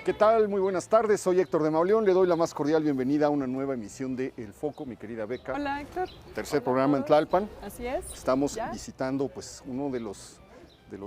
¿Qué tal? Muy buenas tardes, soy Héctor de Mauleón, le doy la más cordial bienvenida a una nueva emisión de El Foco, mi querida Beca. Hola Héctor. Tercer Hola programa en Tlalpan. Así es. Estamos ¿Ya? visitando pues uno de los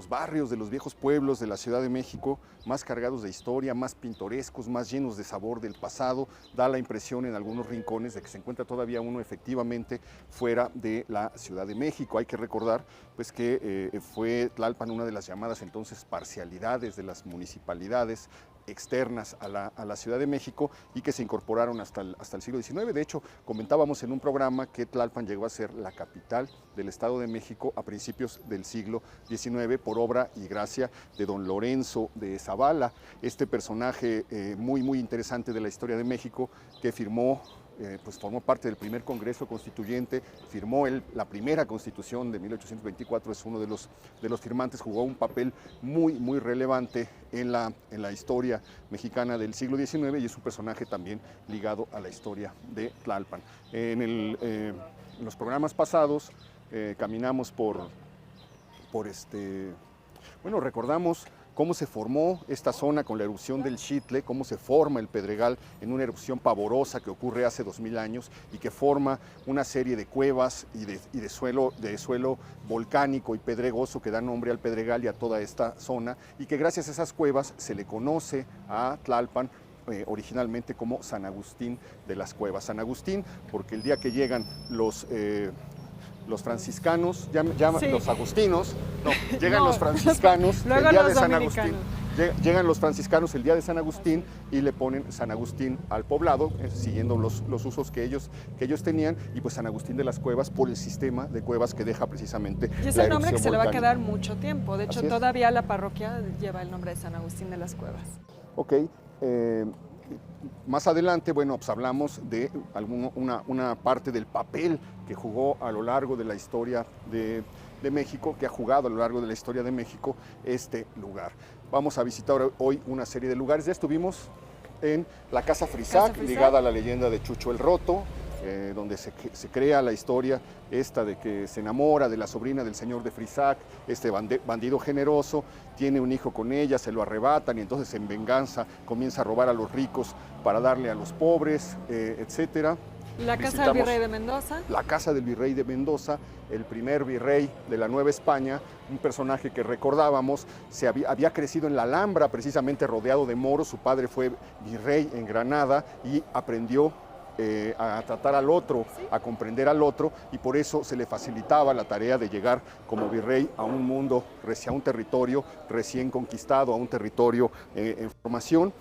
barrios, de los viejos pueblos de la Ciudad de México, más cargados de historia, más pintorescos, más llenos de sabor del pasado. Da la impresión en algunos rincones de que se encuentra todavía uno efectivamente fuera de la Ciudad de México. Hay que recordar pues que fue Tlalpan una de las llamadas entonces parcialidades de las municipalidades externas a la Ciudad de México y que se incorporaron hasta el siglo XIX. De hecho, comentábamos en un programa que Tlalpan llegó a ser la capital del Estado de México a principios del siglo XIX por obra y gracia de don Lorenzo de Zavala, este personaje muy interesante de la historia de México que pues formó parte del primer Congreso Constituyente, firmó la primera Constitución de 1824, es uno de los firmantes, jugó un papel muy relevante en la historia mexicana del siglo XIX y es un personaje también ligado a la historia de Tlalpan. En los programas pasados caminamos recordamos cómo se formó esta zona con la erupción del Xitle, cómo se forma el Pedregal en una erupción pavorosa que ocurre hace 2000 años y que forma una serie de cuevas y de suelo volcánico y pedregoso que da nombre al Pedregal y a toda esta zona, y que gracias a esas cuevas se le conoce a Tlalpan originalmente como San Agustín de las Cuevas. San Agustín porque el día que llegan los franciscanos, Sí. los agustinos, llegan No, los franciscanos el luego día los de San Agustín. dominicanos. Llegan los franciscanos el día de San Agustín y le ponen San Agustín al poblado, siguiendo los usos que ellos tenían, y pues San Agustín de las Cuevas por el sistema de cuevas que deja precisamente Y es la el nombre que erupción se le va a volcánica. quedar mucho tiempo. De hecho, Así es. todavía la parroquia lleva el nombre de San Agustín de las Cuevas. Ok. Más adelante, bueno, pues hablamos de una parte del papel que jugó a lo largo de la historia de México, que ha jugado a lo largo de la historia de México este lugar. Vamos a visitar hoy una serie de lugares. Ya estuvimos en la Casa Frisac, ligada a la leyenda de Chucho el Roto, donde se crea la historia esta de que se enamora de la sobrina del señor de Frisac, este bandido generoso, tiene un hijo con ella, se lo arrebatan y entonces en venganza comienza a robar a los ricos para darle a los pobres, etcétera. La Casa del Virrey de Mendoza. La Casa del Virrey de Mendoza, el primer virrey de la Nueva España, un personaje que recordábamos, había crecido en la Alhambra, precisamente rodeado de moros. Su padre fue virrey en Granada y aprendió a tratar al otro, a comprender al otro, y por eso se le facilitaba la tarea de llegar como virrey a un mundo, a un territorio recién conquistado, a un territorio en formación.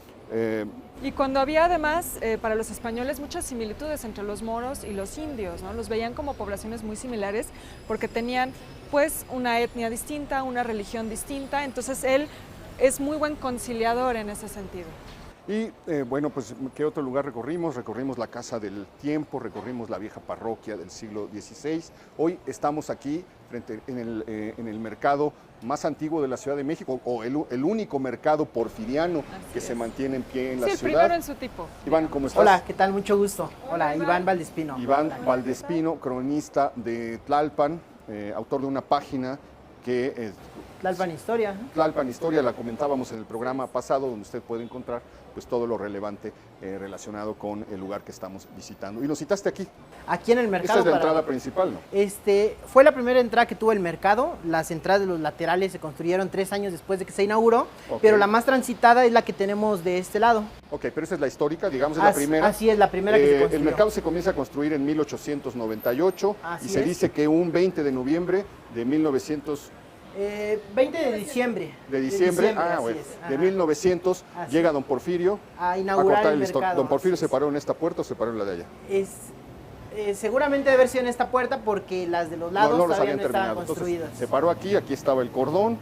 Y cuando había además para los españoles muchas similitudes entre los moros y los indios, ¿no? Los veían como poblaciones muy similares porque tenían pues una etnia distinta, una religión distinta, entonces él es muy buen conciliador en ese sentido. Y bueno, pues ¿qué otro lugar recorrimos? Recorrimos la Casa del Tiempo, recorrimos la vieja parroquia del siglo XVI. Hoy estamos aquí en el mercado más antiguo de la Ciudad de México, o el único mercado porfiriano que se mantiene en pie en la ciudad. Sí, el primero en su tipo. Iván, ¿cómo estás? Hola, ¿qué tal? Mucho gusto. Hola, Iván Valdespino. Iván Valdespino, cronista de Tlalpan, autor de una página que Tlalpan Historia. Tlalpan Historia, la comentábamos en el programa pasado, donde usted puede encontrar pues todo lo relevante relacionado con el lugar que estamos visitando. Y nos citaste aquí. Aquí en el mercado. Esta es la entrada principal, ¿no? Fue la primera entrada que tuvo el mercado. Las entradas de los laterales se construyeron 3 años después de que se inauguró, pero la más transitada es la que tenemos de este lado. Ok, pero esa es la histórica, digamos, es la primera. Así es, la primera que se construyó. El mercado se comienza a construir en 1898 y se dice que un 20 de noviembre de 20 de diciembre. De diciembre, bueno, de 1900 llega don Porfirio a inaugurar cortar el mercado. Don Porfirio se paró en esta puerta o se paró en la de allá. Seguramente debe haber sido en esta puerta porque las de los lados todavía no estaban construidas. Entonces, se paró aquí estaba el cordón.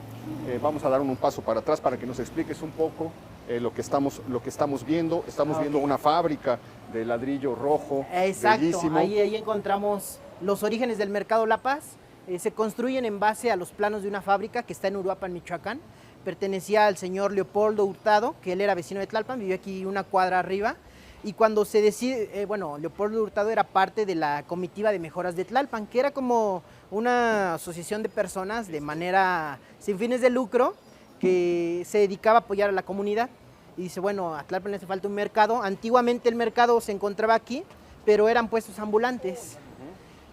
Vamos a dar un paso para atrás para que nos expliques un poco lo que estamos viendo. Estamos viendo una fábrica de ladrillo rojo. Exacto, bellísimo. ahí encontramos los orígenes del Mercado La Paz. Se construyen en base a los planos de una fábrica que está en Uruapan, Michoacán. Pertenecía al señor Leopoldo Hurtado, que él era vecino de Tlalpan, vivió aquí una cuadra arriba. Y cuando se decide, Leopoldo Hurtado era parte de la comitiva de mejoras de Tlalpan, que era como una asociación de personas de manera sin fines de lucro que se dedicaba a apoyar a la comunidad. y dice, bueno, a Tlalpan le hace falta un mercado. Antiguamente el mercado se encontraba aquí, pero eran puestos ambulantes.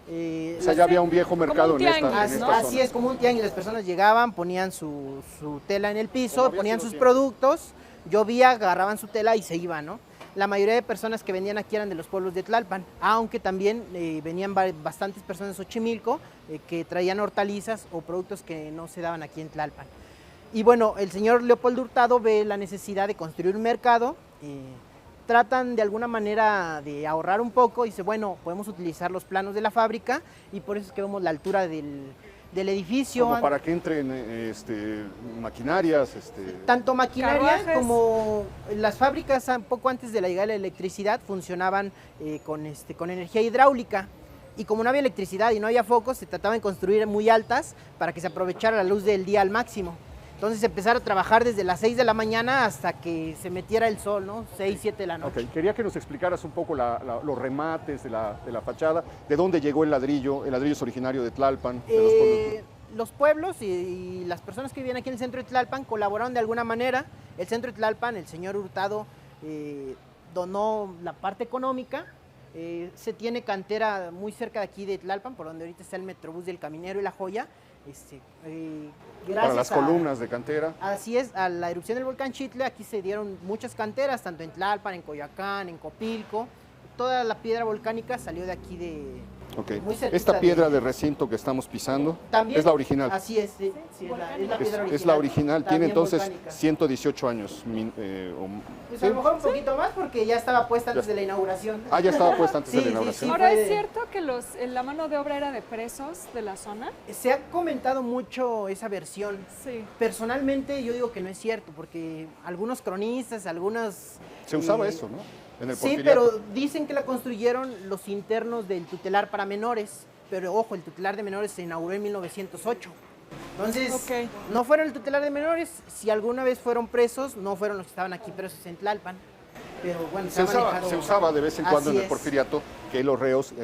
O sea, ya había un viejo mercado un en esta, tianguis, en ¿no? esta Así zona. es, como un tianguis, las personas llegaban, ponían su tela en el Como piso, había ponían sido sus siempre. productos, llovía, agarraban su tela y se iban, ¿no? La mayoría de personas que venían aquí eran de los pueblos de Tlalpan, aunque también venían bastantes personas de Xochimilco que traían hortalizas o productos que no se daban aquí en Tlalpan. Y bueno, el señor Leopoldo Hurtado ve la necesidad de construir un mercado, tratan de alguna manera de ahorrar un poco y dice, bueno, podemos utilizar los planos de la fábrica y por eso es que vemos la altura del edificio. Como para que entren maquinarias. Tanto maquinaria Carruajes. como las fábricas poco antes de la llegada de la electricidad funcionaban con energía hidráulica. Y como no había electricidad y no había focos, se trataban de construir muy altas para que se aprovechara la luz del día al máximo. Entonces empezar a trabajar desde las 6 de la mañana hasta que se metiera el sol, ¿no? 6, 7 de la noche. Ok, quería que nos explicaras un poco los remates de la fachada, de dónde llegó el ladrillo es originario de Tlalpan, de los pueblos. Los pueblos y las personas que vivían aquí en el centro de Tlalpan colaboraron de alguna manera. El centro de Tlalpan, el señor Hurtado donó la parte económica. Se tiene cantera muy cerca de aquí de Tlalpan, por donde ahorita está el Metrobús del Caminero y La Joya. Para las columnas de cantera. Así es, a la erupción del volcán Xitle, aquí se dieron muchas canteras, tanto en Tlalpan, en Coyoacán, en Copilco. Toda la piedra volcánica salió de aquí Ok. muy cerquita Esta piedra de recinto que estamos pisando También, es la original. Así es, sí, sí, es la piedra original. Es la original, tiene también entonces volcánica. 118 años. Pues ¿sí? a lo mejor un poquito más porque ya estaba puesta antes de la inauguración. Ah, ya estaba puesta antes de Sí, la sí, inauguración. sí. Ahora, puede. ¿es cierto que la mano de obra era de presos de la zona? Se ha comentado mucho esa versión. Sí. Personalmente yo digo que no es cierto porque algunos cronistas, algunos... Se usaba eso, ¿no? En el Sí, Porfiriato. pero dicen que la construyeron los internos del tutelar para menores. Pero ojo, el tutelar de menores se inauguró en 1908. Entonces, Ok. no fueron el tutelar de menores. Si alguna vez fueron presos, no fueron los que estaban aquí presos en Tlalpan. Pero bueno, Se usaba de vez en cuando Así en el es. Porfiriato que los reos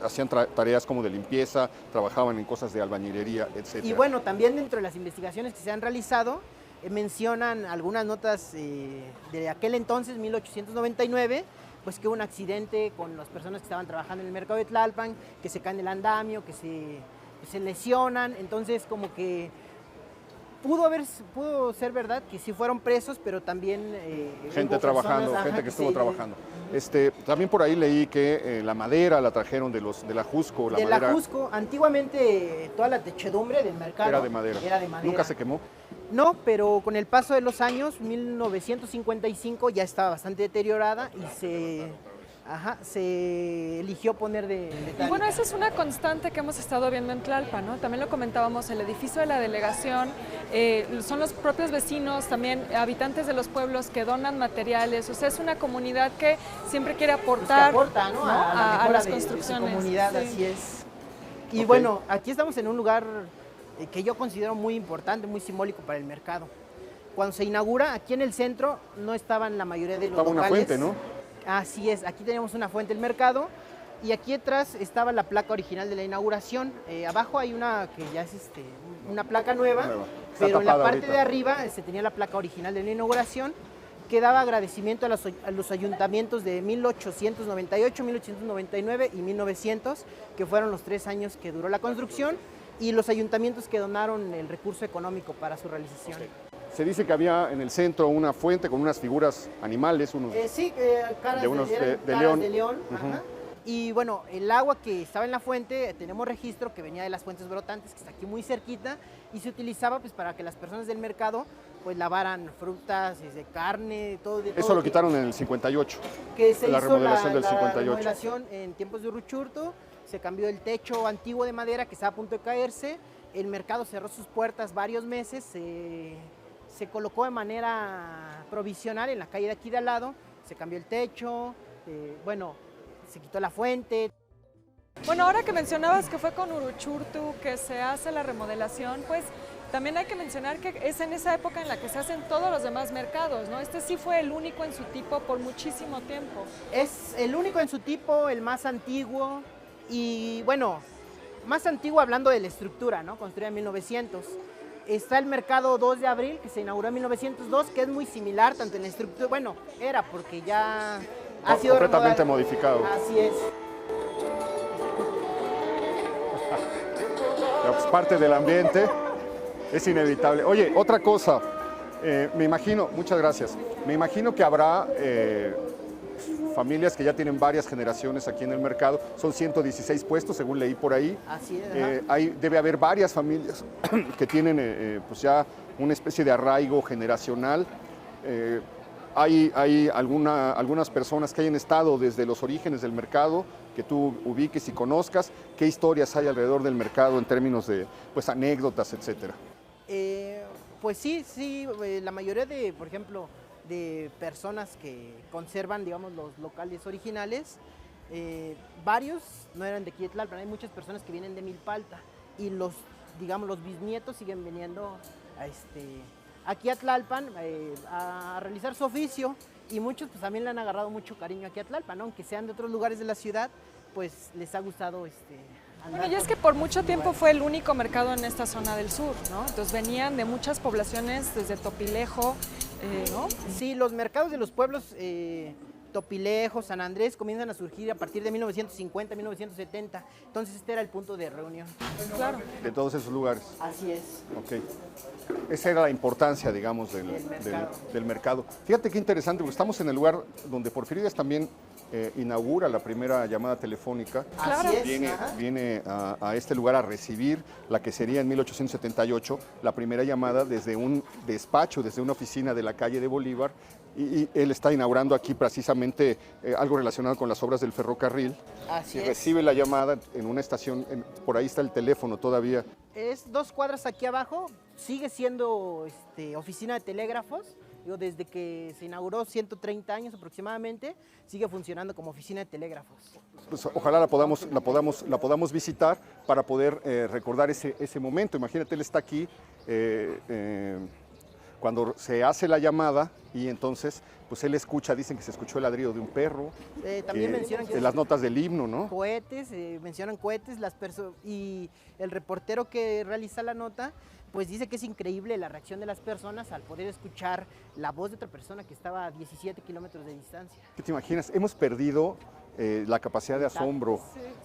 hacían tareas como de limpieza, trabajaban en cosas de albañilería, etc. Y bueno, también dentro de las investigaciones que se han realizado, mencionan algunas notas de aquel entonces, 1899, pues que hubo un accidente con las personas que estaban trabajando en el mercado de Tlalpan, que se caen del andamio, que se lesionan, entonces como que pudo ser verdad que sí fueron presos, pero también Gente hubo trabajando, personas, gente ajá, que estuvo sí, trabajando. También por ahí leí que la madera la trajeron de la Jusco, de la Jusco. Antiguamente toda la techedumbre del mercado era de madera. era de madera. Nunca se quemó. No, pero con el paso de los años, 1955 ya estaba bastante deteriorada y se eligió poner de Y metálica. bueno, esa es una constante que hemos estado viendo en Tlalpan, ¿no? También lo comentábamos, el edificio de la delegación, son los propios vecinos, también habitantes de los pueblos que donan materiales, o sea, es una comunidad que siempre quiere Pues que aportar, aporta, ¿no? ¿no? a la a mejora las de su construcciones. comunidad, Sí. así es. Y Ok. bueno, aquí estamos en un lugar que yo considero muy importante, muy simbólico para el mercado. Cuando se inaugura, aquí en el centro no estaban la mayoría de los Estaba una locales. fuente, ¿no? Así es, aquí tenemos una fuente del mercado y aquí atrás estaba la placa original de la inauguración. Abajo hay una que ya es una placa nueva, Nueva. Está pero en la tapada parte ahorita. de arriba se tenía la placa original de la inauguración que daba agradecimiento a los ayuntamientos de 1898, 1899 y 1900, que fueron los 3 años que duró la construcción, y los ayuntamientos que donaron el recurso económico para su realización. Se dice que había en el centro una fuente con unas figuras animales, Sí, caras De unos eran de caras león. de león, Ujú. ajá. Y bueno, el agua que estaba en la fuente, tenemos registro que venía de las fuentes brotantes, que está aquí muy cerquita, y se utilizaba pues para que las personas del mercado pues lavaran frutas, carne, todo. eso lo quitaron en el 58. Que se la hizo remodelación del la 58. remodelación en tiempos de Uruchurtu, se cambió el techo antiguo de madera que estaba a punto de caerse, el mercado cerró sus puertas varios meses, se colocó de manera provisional en la calle de aquí de al lado, se cambió el techo, se quitó la fuente. Bueno, ahora que mencionabas que fue con Uruchurtu que se hace la remodelación, pues también hay que mencionar que es en esa época en la que se hacen todos los demás mercados, ¿no? Este sí fue el único en su tipo por muchísimo tiempo. Es el único en su tipo, el más antiguo y bueno, más antiguo hablando de la estructura, ¿no? Construida en 1900. Está el mercado 2 de abril, que se inauguró en 1902, que es muy similar, tanto en la estructura, bueno, era porque ya ha sido completamente modificado. Así es. Pues parte del ambiente, es inevitable. Oye, otra cosa, me imagino, muchas gracias, me imagino que habrá familias que ya tienen varias generaciones aquí en el mercado, son 116 puestos, según leí por ahí. Así es. Debe haber varias familias que tienen pues ya una especie de arraigo generacional. Hay algunas personas que hayan estado desde los orígenes del mercado, que tú ubiques y conozcas. ¿Qué historias hay alrededor del mercado en términos de pues, anécdotas, etcétera? Pues sí, la mayoría de, por ejemplo, de personas que conservan, digamos, los locales originales, varios no eran de aquí de Tlalpan, hay muchas personas que vienen de Milpalta y los bisnietos siguen viniendo aquí a Tlalpan a realizar su oficio, y muchos pues también le han agarrado mucho cariño aquí a Tlalpan, ¿no? Aunque sean de otros lugares de la ciudad, pues les ha gustado Bueno, y es que por mucho tiempo fue el único mercado en esta zona del sur, ¿no? Entonces venían de muchas poblaciones, desde Topilejo, ¿no? Sí, los mercados de los pueblos, Topilejo, San Andrés, comienzan a surgir a partir de 1950, 1970. Entonces este era el punto de reunión. Claro. De todos esos lugares. Así es. Ok. Esa era la importancia, digamos, del mercado. Fíjate qué interesante, porque estamos en el lugar donde Porfirio Díaz también inaugura la primera llamada telefónica. Claro. Viene a este lugar a recibir la que sería en 1878 la primera llamada desde un despacho, desde una oficina de la calle de Bolívar, y él está inaugurando aquí precisamente algo relacionado con las obras del ferrocarril. Así es. Recibe la llamada en una estación, por ahí está el teléfono todavía. Es 2 cuadras aquí abajo, sigue siendo oficina de telégrafos. Digo, desde que se inauguró, 130 años aproximadamente, sigue funcionando como oficina de telégrafos. Pues ojalá la podamos visitar para poder recordar ese momento. Imagínate, él está aquí cuando se hace la llamada, y entonces pues él escucha, dicen que se escuchó el ladrido de un perro. También mencionan que las notas del himno, ¿no? Cohetes, mencionan cohetes, y el reportero que realiza la nota pues dice que es increíble la reacción de las personas al poder escuchar la voz de otra persona que estaba a 17 kilómetros de distancia. ¿Qué te imaginas? Hemos perdido la capacidad de asombro,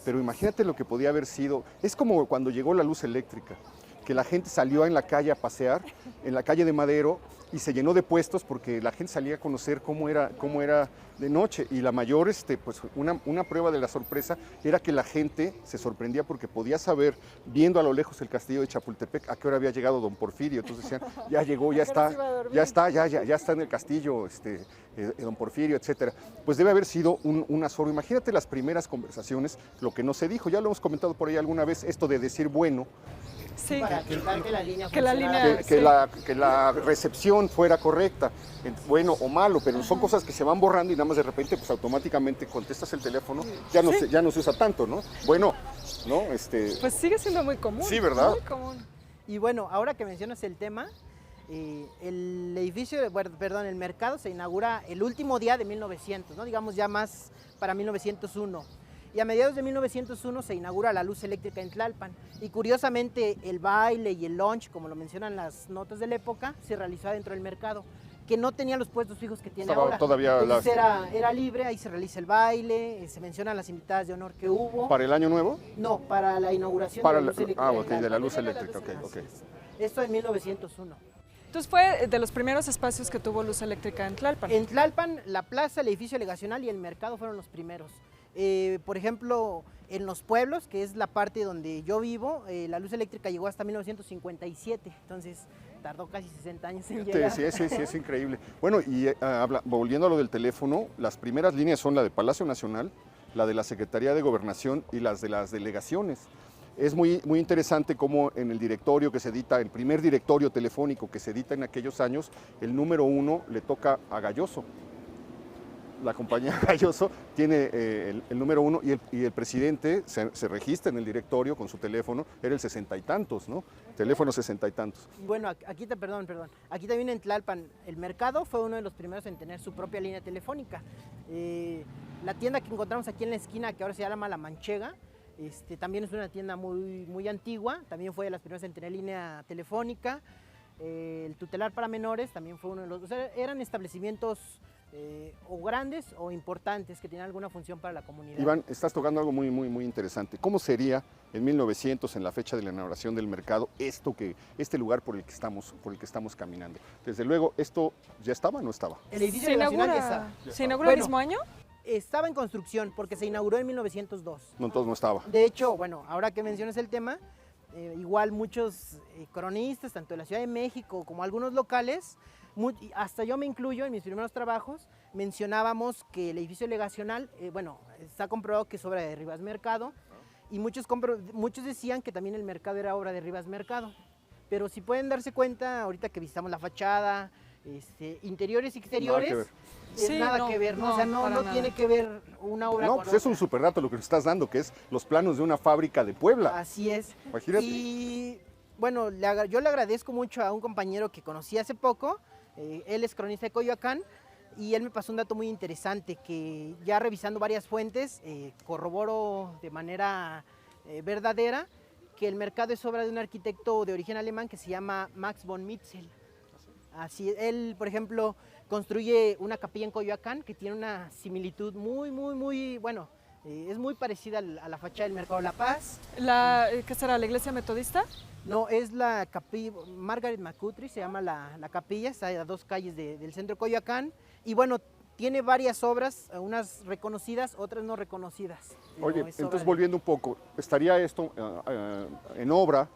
pero imagínate lo que podía haber sido. Es como cuando llegó la luz eléctrica, que la gente salió en la calle a pasear, en la calle de Madero, y se llenó de puestos porque la gente salía a conocer cómo era de noche. Y la mayor, pues una prueba de la sorpresa era que la gente se sorprendía porque podía saber, viendo a lo lejos el castillo de Chapultepec, a qué hora había llegado don Porfirio. Entonces decían, ya llegó, ya está en el castillo don Porfirio, etcétera. Pues debe haber sido un asombro. Imagínate las primeras conversaciones, lo que no se dijo. Ya lo hemos comentado por ahí alguna vez, esto de decir bueno. Sí. Para que la línea que la recepción fuera correcta, bueno o malo, pero son cosas que se van borrando y nada más de repente pues automáticamente contestas el teléfono, ya no se usa tanto, ¿no? Bueno, ¿no? Pues sigue siendo muy común. Sí, ¿verdad? Muy común. Y bueno, ahora que mencionas el tema, el el mercado se inaugura el último día de 1900, ¿no? Digamos ya más para 1901. Y a mediados de 1901 se inaugura la luz eléctrica en Tlalpan. Y curiosamente el baile y el lunch, como lo mencionan las notas de la época, se realizó dentro del mercado, que no tenía los puestos fijos que tiene ahora. Todavía era libre, ahí se realiza el baile, se mencionan las invitadas de honor que hubo. ¿Para el año nuevo? No, para la inauguración de la luz eléctrica. De la luz eléctrica, ok. Esto en 1901. Entonces fue de los primeros espacios que tuvo luz eléctrica en Tlalpan. En Tlalpan, la plaza, el edificio delegacional y el mercado fueron los primeros. Por ejemplo, en los pueblos, que es la parte donde yo vivo, la luz eléctrica llegó hasta 1957, entonces tardó casi 60 años en llegar. Sí, es increíble. Bueno, y volviendo a lo del teléfono, las primeras líneas son la de Palacio Nacional, la de la Secretaría de Gobernación y las de las delegaciones. Es muy interesante cómo en el directorio que se edita, el primer directorio telefónico que se edita en aquellos años, el número 1 le toca a Galloso. La compañía Galloso tiene el número 1 y el presidente se registra en el directorio con su teléfono, era el 60 y tantos, ¿no? Teléfono 60 y tantos. Bueno, aquí también en Tlalpan, el mercado fue uno de los primeros en tener su propia línea telefónica. La tienda que encontramos aquí en la esquina, que ahora se llama La Manchega, También es una tienda muy antigua, también fue de las primeras en tener línea telefónica. El tutelar para menores también fue uno de los... O sea, eran establecimientos o grandes o importantes que tenían alguna función para la comunidad. Iván, estás tocando algo muy interesante. ¿Cómo sería en 1900, en la fecha de la inauguración del mercado, este lugar por el que estamos caminando? Desde luego, ¿esto ya estaba o no estaba? El edificio de Nacional ya estaba. ¿Se inaugura el mismo año? Estaba en construcción porque se inauguró en 1902. No, entonces no estaba. De hecho, bueno, ahora que mencionas el tema, igual muchos cronistas, tanto de la Ciudad de México como algunos locales, hasta yo me incluyo en mis primeros trabajos, mencionábamos que el edificio legacional, bueno, está comprobado que es obra de Rivas Mercado, y muchos decían que también el mercado era obra de Rivas Mercado. Pero si pueden darse cuenta, ahorita que visitamos la fachada, interiores y exteriores, nada que ver, ¿no? O sea, no tiene que ver una obra con pues es un superdato lo que nos estás dando, que es los planos de una fábrica de Puebla. Así es. Imagínate. Y bueno, yo le agradezco mucho a un compañero que conocí hace poco, él es cronista de Coyoacán, y él me pasó un dato muy interesante, que ya revisando varias fuentes, corroboro de manera verdadera que el mercado es obra de un arquitecto de origen alemán que se llama Max von Mitzel. Así, él, por ejemplo, construye una capilla en Coyoacán que tiene una similitud muy, bueno, es muy parecida a la fachada del Mercado La Paz. ¿Qué será, la iglesia metodista? No, es la capilla, Margaret McCutcheon se llama la capilla, está a 2 calles del centro de Coyoacán, y bueno, tiene varias obras, unas reconocidas, otras no reconocidas. Oye, entonces volviendo un poco, ¿estaría esto en obra?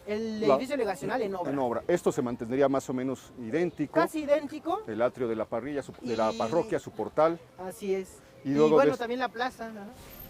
El edificio legacional en obra. En obra. Esto se mantendría más o menos idéntico. Casi idéntico. El atrio de la la parroquia, su portal. Así es. Y bueno, también la plaza.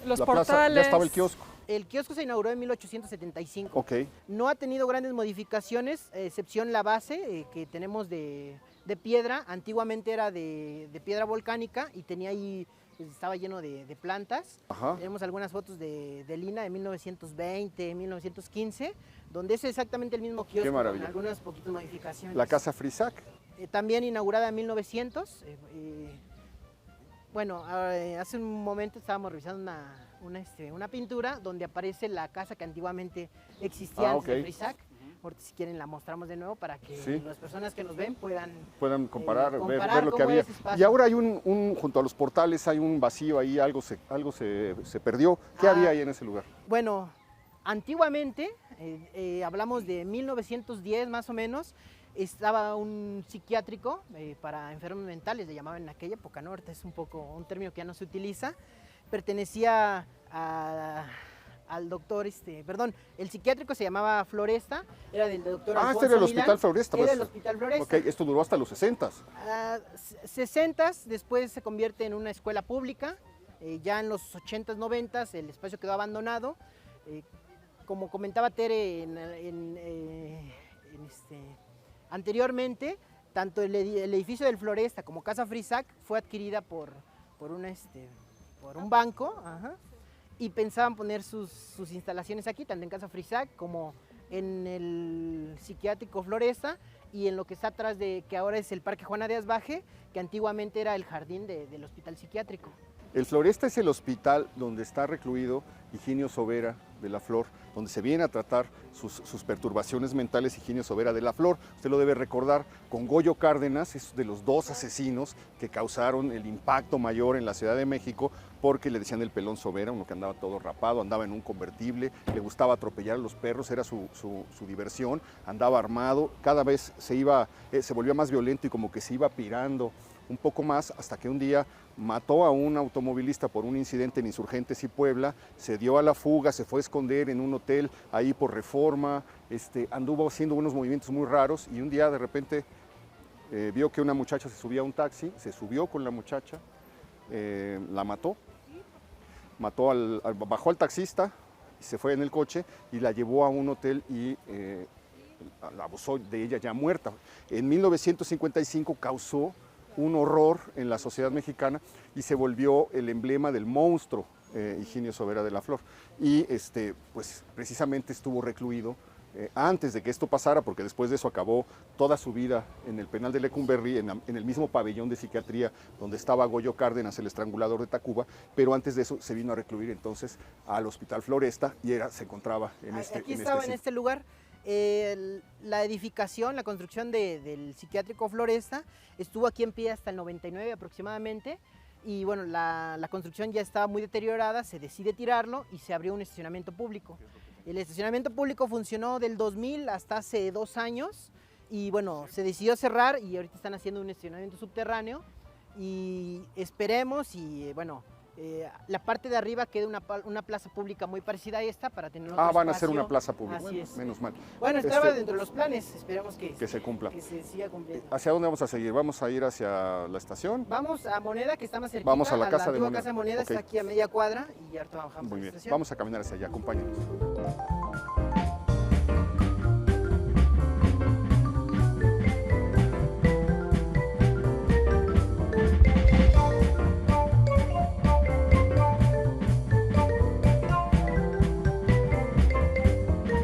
Los la portales. Plaza, ya estaba el kiosco. El kiosco se inauguró en 1875. Ok. No ha tenido grandes modificaciones, excepción la base que tenemos de piedra. Antiguamente era de piedra volcánica y tenía ahí, estaba lleno de plantas. Ajá. Tenemos algunas fotos de Lina de 1920, 1915, donde es exactamente el mismo kiosco. Qué maravilla. Con algunas poquitas modificaciones. La casa Frisac. También inaugurada en 1900. Bueno, hace un momento estábamos revisando una pintura donde aparece la casa que antiguamente existía antes de Frisac. Ahorita si quieren la mostramos de nuevo para que las personas que nos ven puedan comparar, ver lo que había. Y ahora hay junto a los portales hay un vacío ahí, algo se perdió. ¿Qué había ahí en ese lugar? Bueno, antiguamente, hablamos de 1910 más o menos, estaba un psiquiátrico para enfermos mentales, le llamaban en aquella época, ¿no? Ahorita es un término que ya no se utiliza. Pertenecía al doctor, el psiquiátrico se llamaba Floresta, era del doctor Alfonso este era el Hospital Floresta. Era el Hospital Floresta. Ok, esto duró hasta los 60s. 60s, después se convierte en una escuela pública, ya en los 80s, 90s el espacio quedó abandonado. Como comentaba Tere anteriormente, tanto el edificio del Floresta como Casa Frisac fue adquirida por un banco, y pensaban poner sus instalaciones aquí, tanto en Casa Frisac como en el psiquiátrico Floresta y en lo que está atrás que ahora es el Parque Juana de Asbaje, que antiguamente era el jardín del hospital psiquiátrico. El Floresta es el hospital donde está recluido Higinio Sobera de la Flor, donde se viene a tratar sus perturbaciones mentales Higinio Sobera de la Flor. Usted lo debe recordar, con Goyo Cárdenas, es de los 2 asesinos que causaron el impacto mayor en la Ciudad de México, porque le decían el pelón Sobera, uno que andaba todo rapado, andaba en un convertible, le gustaba atropellar a los perros, era su diversión, andaba armado, cada vez se volvió más violento y como que se iba pirando un poco más, hasta que un día mató a un automovilista por un incidente en Insurgentes y Puebla, se dio a la fuga, se fue a esconder en un hotel ahí por Reforma, anduvo haciendo unos movimientos muy raros y un día de repente vio que una muchacha se subía a un taxi, se subió con la muchacha, la mató, bajó al taxista, se fue en el coche y la llevó a un hotel y la abusó de ella ya muerta. En 1955 causó un horror en la sociedad mexicana y se volvió el emblema del monstruo Higinio Sobera de la Flor. Y pues precisamente estuvo recluido antes de que esto pasara, porque después de eso acabó toda su vida en el penal de Lecumberri, en el mismo pabellón de psiquiatría donde estaba Goyo Cárdenas, el estrangulador de Tacuba, pero antes de eso se vino a recluir entonces al Hospital Floresta y se encontraba en este Aquí estaba en este lugar. La edificación, la construcción del psiquiátrico Floresta estuvo aquí en pie hasta el 99 aproximadamente. Y bueno, la construcción ya estaba muy deteriorada, se decide tirarlo y se abrió un estacionamiento público. El estacionamiento público funcionó del 2000 hasta hace 2 años y bueno, se decidió cerrar y ahorita están haciendo un estacionamiento subterráneo y esperemos y bueno, la parte de arriba queda una plaza pública muy parecida a esta para tener otro van a espacio. hacer una plaza pública, Así es. menos mal. Bueno, estaba dentro de los planes, esperemos que se cumpla. Que se siga cumpliendo. ¿Hacia dónde vamos a seguir? ¿Vamos a ir hacia la estación? Vamos a Moneda, que está más cerquita. Vamos a la Casa de antigua Moneda. Casa de Moneda, Ok. está aquí a media cuadra y ya trabajamos Muy en la bien, estación. vamos a caminar hacia allá, acompáñenos.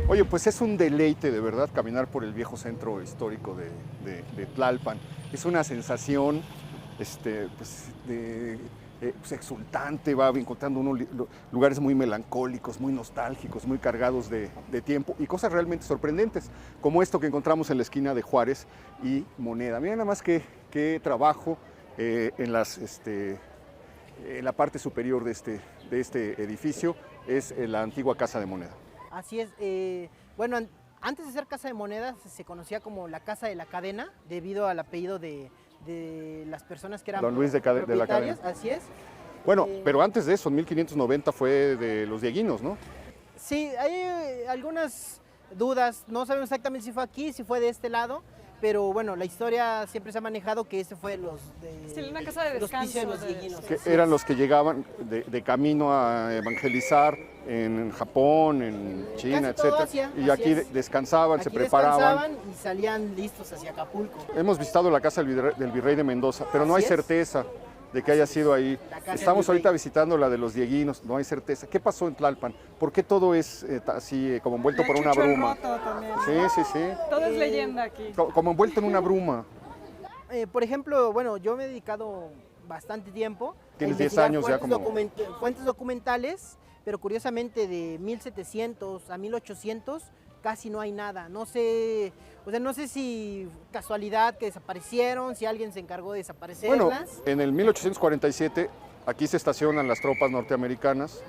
Oye, pues es un deleite de verdad caminar por el viejo centro histórico de Tlalpan. Es una sensación pues exultante, va encontrando unos lugares muy melancólicos, muy nostálgicos, muy cargados de tiempo y cosas realmente sorprendentes, como esto que encontramos en la esquina de Juárez y Moneda. Miren nada más qué trabajo en la parte superior de este edificio, es la antigua Casa de Moneda. Así es. Bueno, antes de ser Casa de Moneda se conocía como la Casa de la Cadena, debido al apellido de las personas que eran Don Luis de la propietarios. Cadena. Así es. Bueno, pero antes de eso, en 1590 fue de los dieguinos, ¿no? Sí, hay algunas dudas. No sabemos exactamente si fue aquí, si fue de este lado, pero bueno, la historia siempre se ha manejado que ese fue una casa de los descanso pisos de los de- dieguinos. Que eran los que llegaban de camino a evangelizar en Japón, en China, Casi todo etc. Asia, Y así aquí es. descansaban, Aquí se preparaban. descansaban y salían listos hacia Acapulco. Hemos visitado la casa del virrey de Mendoza, pero no hay Así es. certeza de que haya sido ahí. La casa del Estamos virrey. ahorita visitando la de los dieguinos, no hay certeza. ¿Qué pasó en Tlalpan? ¿Por qué todo es así, como envuelto por una Chucho el bruma? Roto también. Sí. Todo es leyenda aquí. Como envuelto en una bruma. Por ejemplo, bueno, yo me he dedicado bastante tiempo a Tienes 10 investigar años ya fuentes documentales, pero curiosamente de 1700 a 1800 casi no hay nada. No sé, o sea, no sé si casualidad que desaparecieron, si alguien se encargó de desaparecerlas. Bueno, en el 1847 aquí se estacionan las tropas norteamericanas.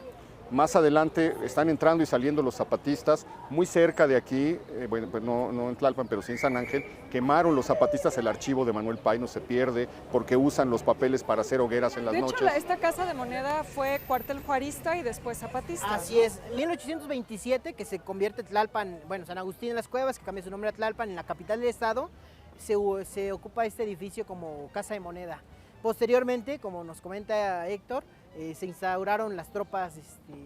Más adelante están entrando y saliendo los zapatistas. Muy cerca de aquí, bueno, pues no en Tlalpan, pero sí en San Ángel, quemaron los zapatistas el archivo de Manuel Pay, no se pierde, porque usan los papeles para hacer hogueras en las De hecho, noches. esta Casa de Moneda fue cuartel juarista y después zapatista. Así es, 1827 que se convierte Tlalpan, bueno, San Agustín en las Cuevas, que cambia su nombre a Tlalpan, en la capital del estado, se ocupa este edificio como Casa de Moneda. Posteriormente, como nos comenta Héctor, se instauraron las tropas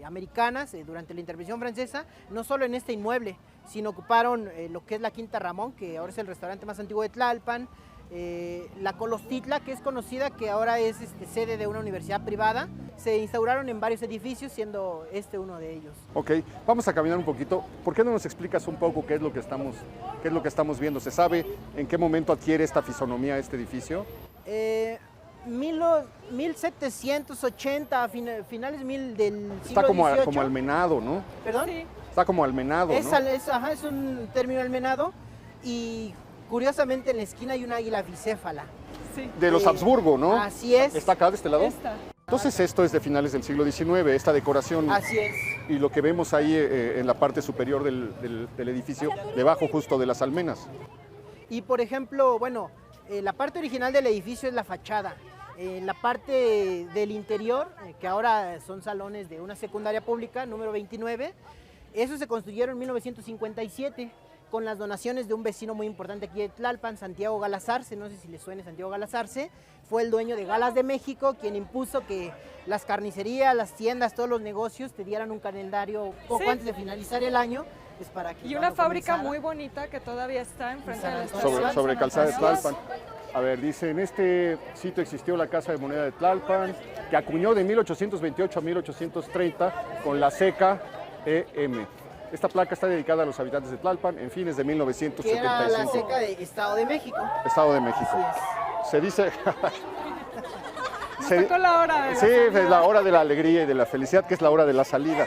americanas durante la intervención francesa, no solo en este inmueble, sino ocuparon lo que es la Quinta Ramón, que ahora es el restaurante más antiguo de Tlalpan, la Colostitla, que es conocida, que ahora es sede de una universidad privada. Se instauraron en varios edificios, siendo este uno de ellos. Ok, vamos a caminar un poquito. ¿Por qué no nos explicas un poco qué es lo que estamos viendo? ¿Se sabe en qué momento adquiere esta fisonomía este edificio? 1780, finales del siglo Está como XVIII. almenado, ¿no? ¿Perdón? Sí. Está como almenado, Es, ¿no? es un término almenado y curiosamente en la esquina hay una águila bicéfala. Sí. De los Habsburgo, ¿no? Así es. ¿Está acá de este lado? Esta. Entonces esto es de finales del siglo XIX, esta decoración. Así es. Y lo que vemos ahí en la parte superior del edificio, debajo justo de las almenas. Y por ejemplo, bueno, la parte original del edificio es la fachada. La parte del interior, que ahora son salones de una secundaria pública, número 29, esos se construyeron en 1957 con las donaciones de un vecino muy importante aquí de Tlalpan, Santiago Galazarce. No sé si les suene Santiago Galazarce. Fue el dueño de Galas de México, quien impuso que las carnicerías, las tiendas, todos los negocios te dieran un calendario poco Sí. antes de finalizar el año. Es para que Y cuando una fábrica comenzara- muy bonita que todavía está enfrente de la Sobre- estación. Sobre Calzada de Así es. Tlalpan. A ver, dice, en este sitio existió la Casa de Moneda de Tlalpan, que acuñó de 1828 a 1830 con la seca EM. Esta placa está dedicada a los habitantes de Tlalpan en fines de Que era la 1975. seca de Estado de México. Estado de México. Así Se dice... Nos tocó la hora de la Sí, salida. es la hora de la alegría y de la felicidad, que es la hora de la salida.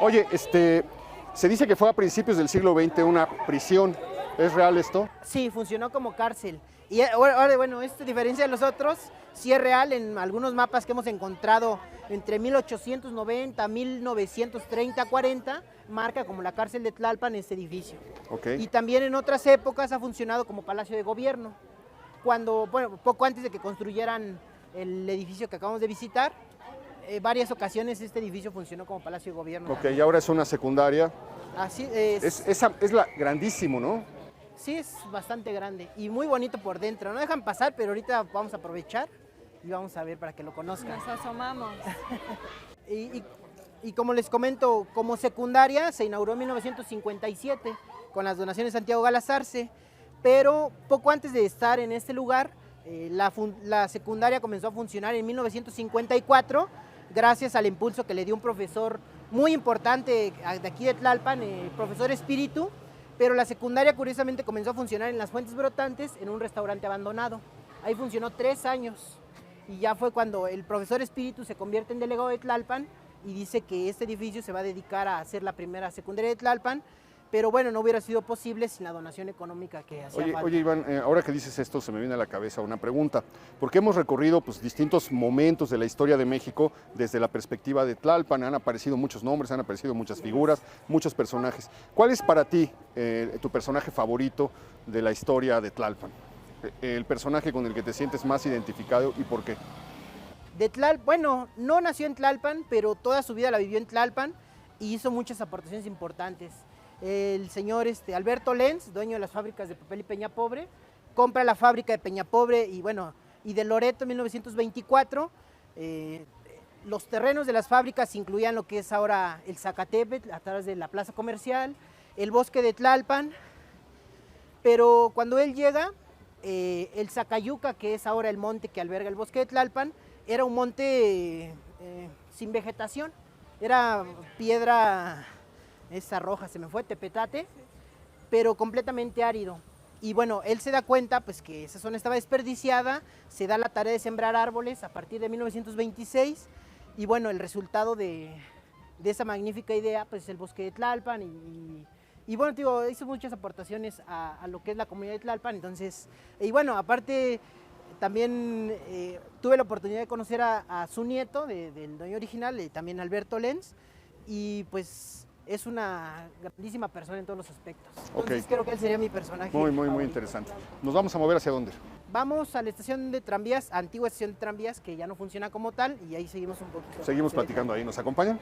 Oye, se dice que fue a principios del siglo XX una prisión. ¿Es real esto? Sí, funcionó como cárcel. Y ahora, bueno, esto a diferencia de los otros, sí es real en algunos mapas que hemos encontrado entre 1890, 1930, 40, marca como la cárcel de Tlalpan este edificio. Ok. Y también en otras épocas ha funcionado como palacio de gobierno. Cuando, bueno, poco antes de que construyeran el edificio que acabamos de visitar, varias ocasiones este edificio funcionó como palacio de gobierno. Ok, y ahora es una secundaria. Así es. Es grandísimo, ¿no? Sí, es bastante grande y muy bonito por dentro. No dejan pasar, pero ahorita vamos a aprovechar y vamos a ver para que lo conozcan. Nos asomamos. Y como les comento, como secundaria se inauguró en 1957 con las donaciones de Santiago Galasarce, pero poco antes de estar en este lugar, la secundaria comenzó a funcionar en 1954 gracias al impulso que le dio un profesor muy importante de aquí de Tlalpan, el profesor Espíritu. Pero la secundaria curiosamente comenzó a funcionar en las Fuentes Brotantes en un restaurante abandonado. Ahí funcionó 3 años y ya fue cuando el profesor Espíritu se convierte en delegado de Tlalpan y dice que este edificio se va a dedicar a hacer la primera secundaria de Tlalpan, pero bueno, no hubiera sido posible sin la donación económica que hacía falta. Oye, Iván, ahora que dices esto se me viene a la cabeza una pregunta, porque hemos recorrido pues, distintos momentos de la historia de México desde la perspectiva de Tlalpan, han aparecido muchos nombres, han aparecido muchas figuras, muchos personajes. ¿Cuál es para ti tu personaje favorito de la historia de Tlalpan? El personaje con el que te sientes más identificado y por qué. Bueno, no nació en Tlalpan, pero toda su vida la vivió en Tlalpan y hizo muchas aportaciones importantes. El señor Alberto Lenz, dueño de las fábricas de papel y Peñapobre, compra la fábrica de Peñapobre y de Loreto en 1924. Los terrenos de las fábricas incluían lo que es ahora el Zacatepetl, a través de la plaza comercial, el bosque de Tlalpan, pero cuando él llega, el Zacayuca, que es ahora el monte que alberga el bosque de Tlalpan, era un monte sin vegetación, era piedra, esa roja se me fue, tepetate, pero completamente árido. Y bueno, él se da cuenta pues que esa zona estaba desperdiciada, se da la tarea de sembrar árboles a partir de 1926 y bueno, el resultado de esa magnífica idea pues es el bosque de Tlalpan y bueno, digo, hizo muchas aportaciones a lo que es la comunidad de Tlalpan, entonces, y bueno, aparte también tuve la oportunidad de conocer a su nieto, del dueño original, también Alberto Lenz, y pues es una grandísima persona en todos los aspectos. Entonces creo que él sería mi personaje Muy favorito. interesante. ¿Nos vamos a mover hacia dónde? Vamos a la estación de tranvías, antigua estación de tranvías, que ya no funciona como tal, y ahí seguimos un poquito. Seguimos platicando ahí. ¿Nos acompañan?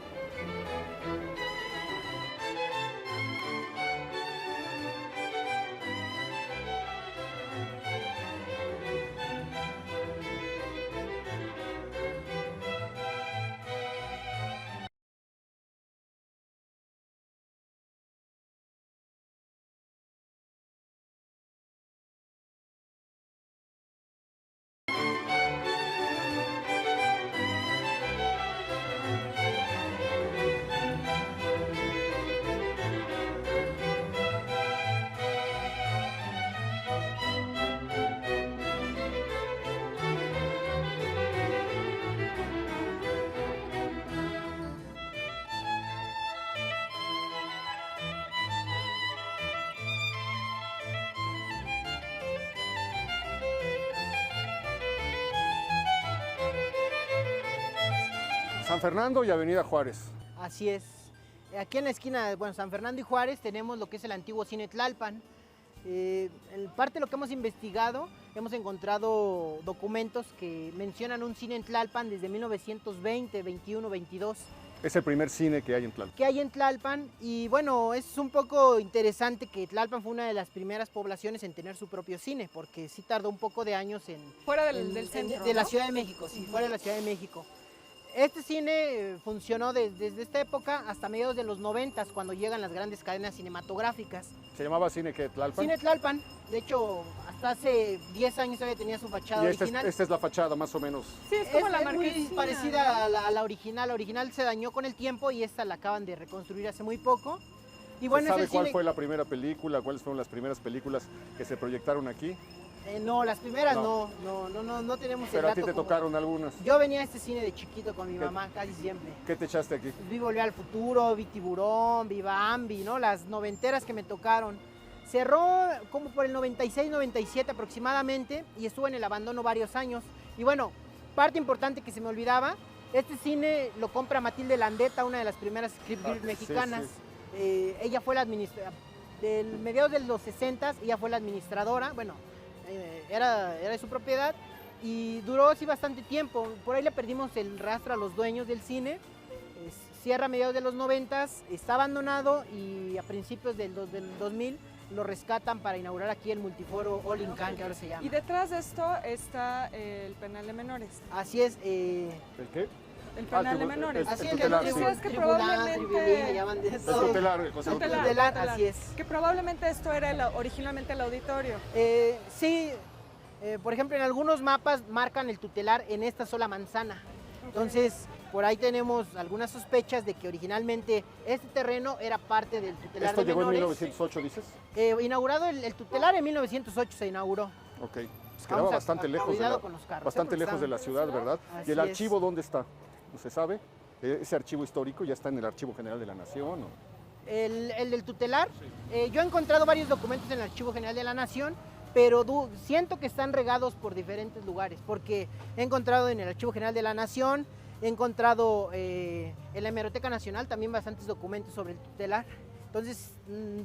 San Fernando y Avenida Juárez. Así es. Aquí en la esquina de San Fernando y Juárez tenemos lo que es el antiguo cine Tlalpan. En parte de lo que hemos investigado, hemos encontrado documentos que mencionan un cine en Tlalpan desde 1920, 21, 22. Es el primer cine que hay en Tlalpan. Que hay en Tlalpan y bueno, es un poco interesante que Tlalpan fue una de las primeras poblaciones en tener su propio cine, porque sí tardó un poco de años Fuera del centro, de la ¿no? Ciudad de México, sí, fuera de la Ciudad de México. Este cine funcionó desde esta época hasta mediados de los 90, cuando llegan las grandes cadenas cinematográficas. ¿Se llamaba Cine qué? ¿Tlalpan? Cine Tlalpan, de hecho, hasta hace 10 años todavía tenía su fachada Y original. esta es la fachada, más o menos. Sí, es como la muy marquesina. parecida a la original. La original se dañó con el tiempo y esta la acaban de reconstruir hace muy poco. Y bueno, ¿Se sabe es el cuál cine- fue la primera película? ¿Cuáles fueron las primeras películas que se proyectaron aquí? No, las primeras no tenemos Pero el a ti dato te como- tocaron algunas. Yo venía a este cine de chiquito con mi ¿Qué? mamá casi siempre. ¿Qué te echaste aquí? Vi Volver al Futuro, vi Tiburón, vi Bambi, ¿no? Las noventeras que me tocaron. Cerró como por el 96, 97 aproximadamente y estuvo en el abandono varios años. Y bueno, parte importante que se me olvidaba, este cine lo compra Matilde Landeta, una de las primeras script Ah, girls sí, mexicanas. sí. Ella fue la administradora, del mediados de los 60, ella fue la administradora, bueno, era de su propiedad y duró así bastante tiempo. Por ahí le perdimos el rastro a los dueños del cine. Cierra a mediados de los 90, está abandonado y a principios del 2000 lo rescatan para inaugurar aquí el multiforo All in Can, que ahora se llama. Y detrás de esto está el penal de menores. Así es. ¿El qué? El penal de el- menores. Así el es, tutelar, el sí. Es que tribunal, probablemente- tribunal, le llaman de El eso. tutelar, el consejo Tutelar, tutelar. tutelar, así es. Que probablemente esto era originalmente el auditorio. Sí, por ejemplo, en algunos mapas marcan el tutelar en esta sola manzana. Entonces, por ahí tenemos algunas sospechas de que originalmente este terreno era parte del tutelar ¿Esto de llegó en menores. 1908, dices? Inaugurado el tutelar en 1908 se inauguró. Ok. Pues quedaba Vamos a- bastante lejos, de cuidado la, con los carros, bastante porque lejos de la están- ciudad, ¿verdad? Así ¿Y el es. archivo dónde está? ¿No se sabe? ¿Ese archivo histórico ya está en el Archivo General de la Nación? ¿O? El del tutelar, yo he encontrado varios documentos en el Archivo General de la Nación, pero siento que están regados por diferentes lugares, porque he encontrado en el Archivo General de la Nación, he encontrado en la Hemeroteca Nacional también bastantes documentos sobre el tutelar. Entonces,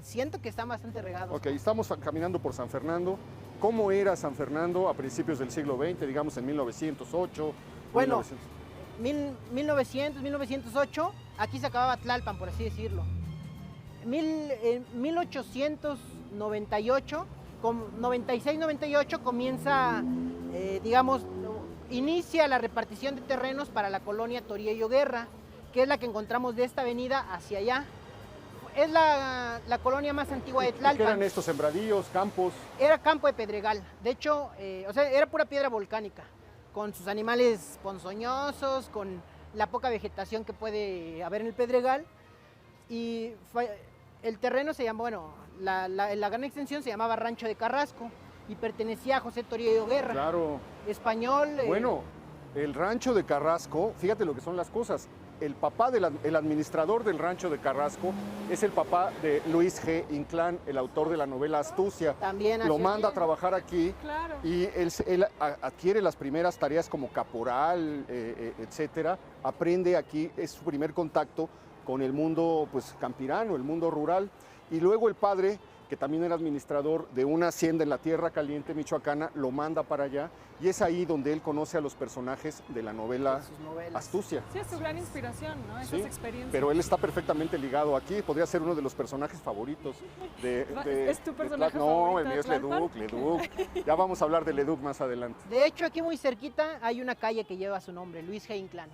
siento que están bastante regados. Ok, estamos caminando por San Fernando. ¿Cómo era San Fernando a principios del siglo XX, digamos en 1908? Bueno, 1900? 1908, aquí se acababa Tlalpan, por así decirlo. 1898, 96-98 comienza, digamos, inicia la repartición de terrenos para la colonia Toriello Guerra, que es la que encontramos de esta avenida hacia allá. Es la colonia más antigua de ¿Y qué Tlalpan. eran estos sembradíos, campos? Era campo de pedregal. De hecho, o sea, era pura piedra volcánica, con sus animales ponzoñosos, con la poca vegetación que puede haber en el pedregal. Y el terreno se llamó, bueno, la gran extensión se llamaba Rancho de Carrasco y pertenecía a José Toriello Guerra, Claro. español. Bueno, el rancho de Carrasco, fíjate lo que son las cosas. El papá el administrador del rancho de Carrasco es el papá de Luis G. Inclán, el autor de la novela Astucia. También Lo así es. manda a trabajar aquí Claro. y él adquiere las primeras tareas como caporal, etcétera. Aprende aquí, es su primer contacto con el mundo pues, campirano, el mundo rural. Y luego el padre, que también era administrador de una hacienda en la Tierra Caliente, michoacana, lo manda para allá. Y es ahí donde él conoce a los personajes de la novela sus novelas. Astucia. Sí, es su gran inspiración, ¿no? Esas Sí, experiencias. pero él está perfectamente ligado aquí, podría ser uno de los personajes favoritos ¿Es tu personaje No, favorito el mío de es Tlalpan? Leduc. Ya vamos a hablar de Leduc más adelante. De hecho, aquí muy cerquita hay una calle que lleva su nombre, Luis G. Inclán.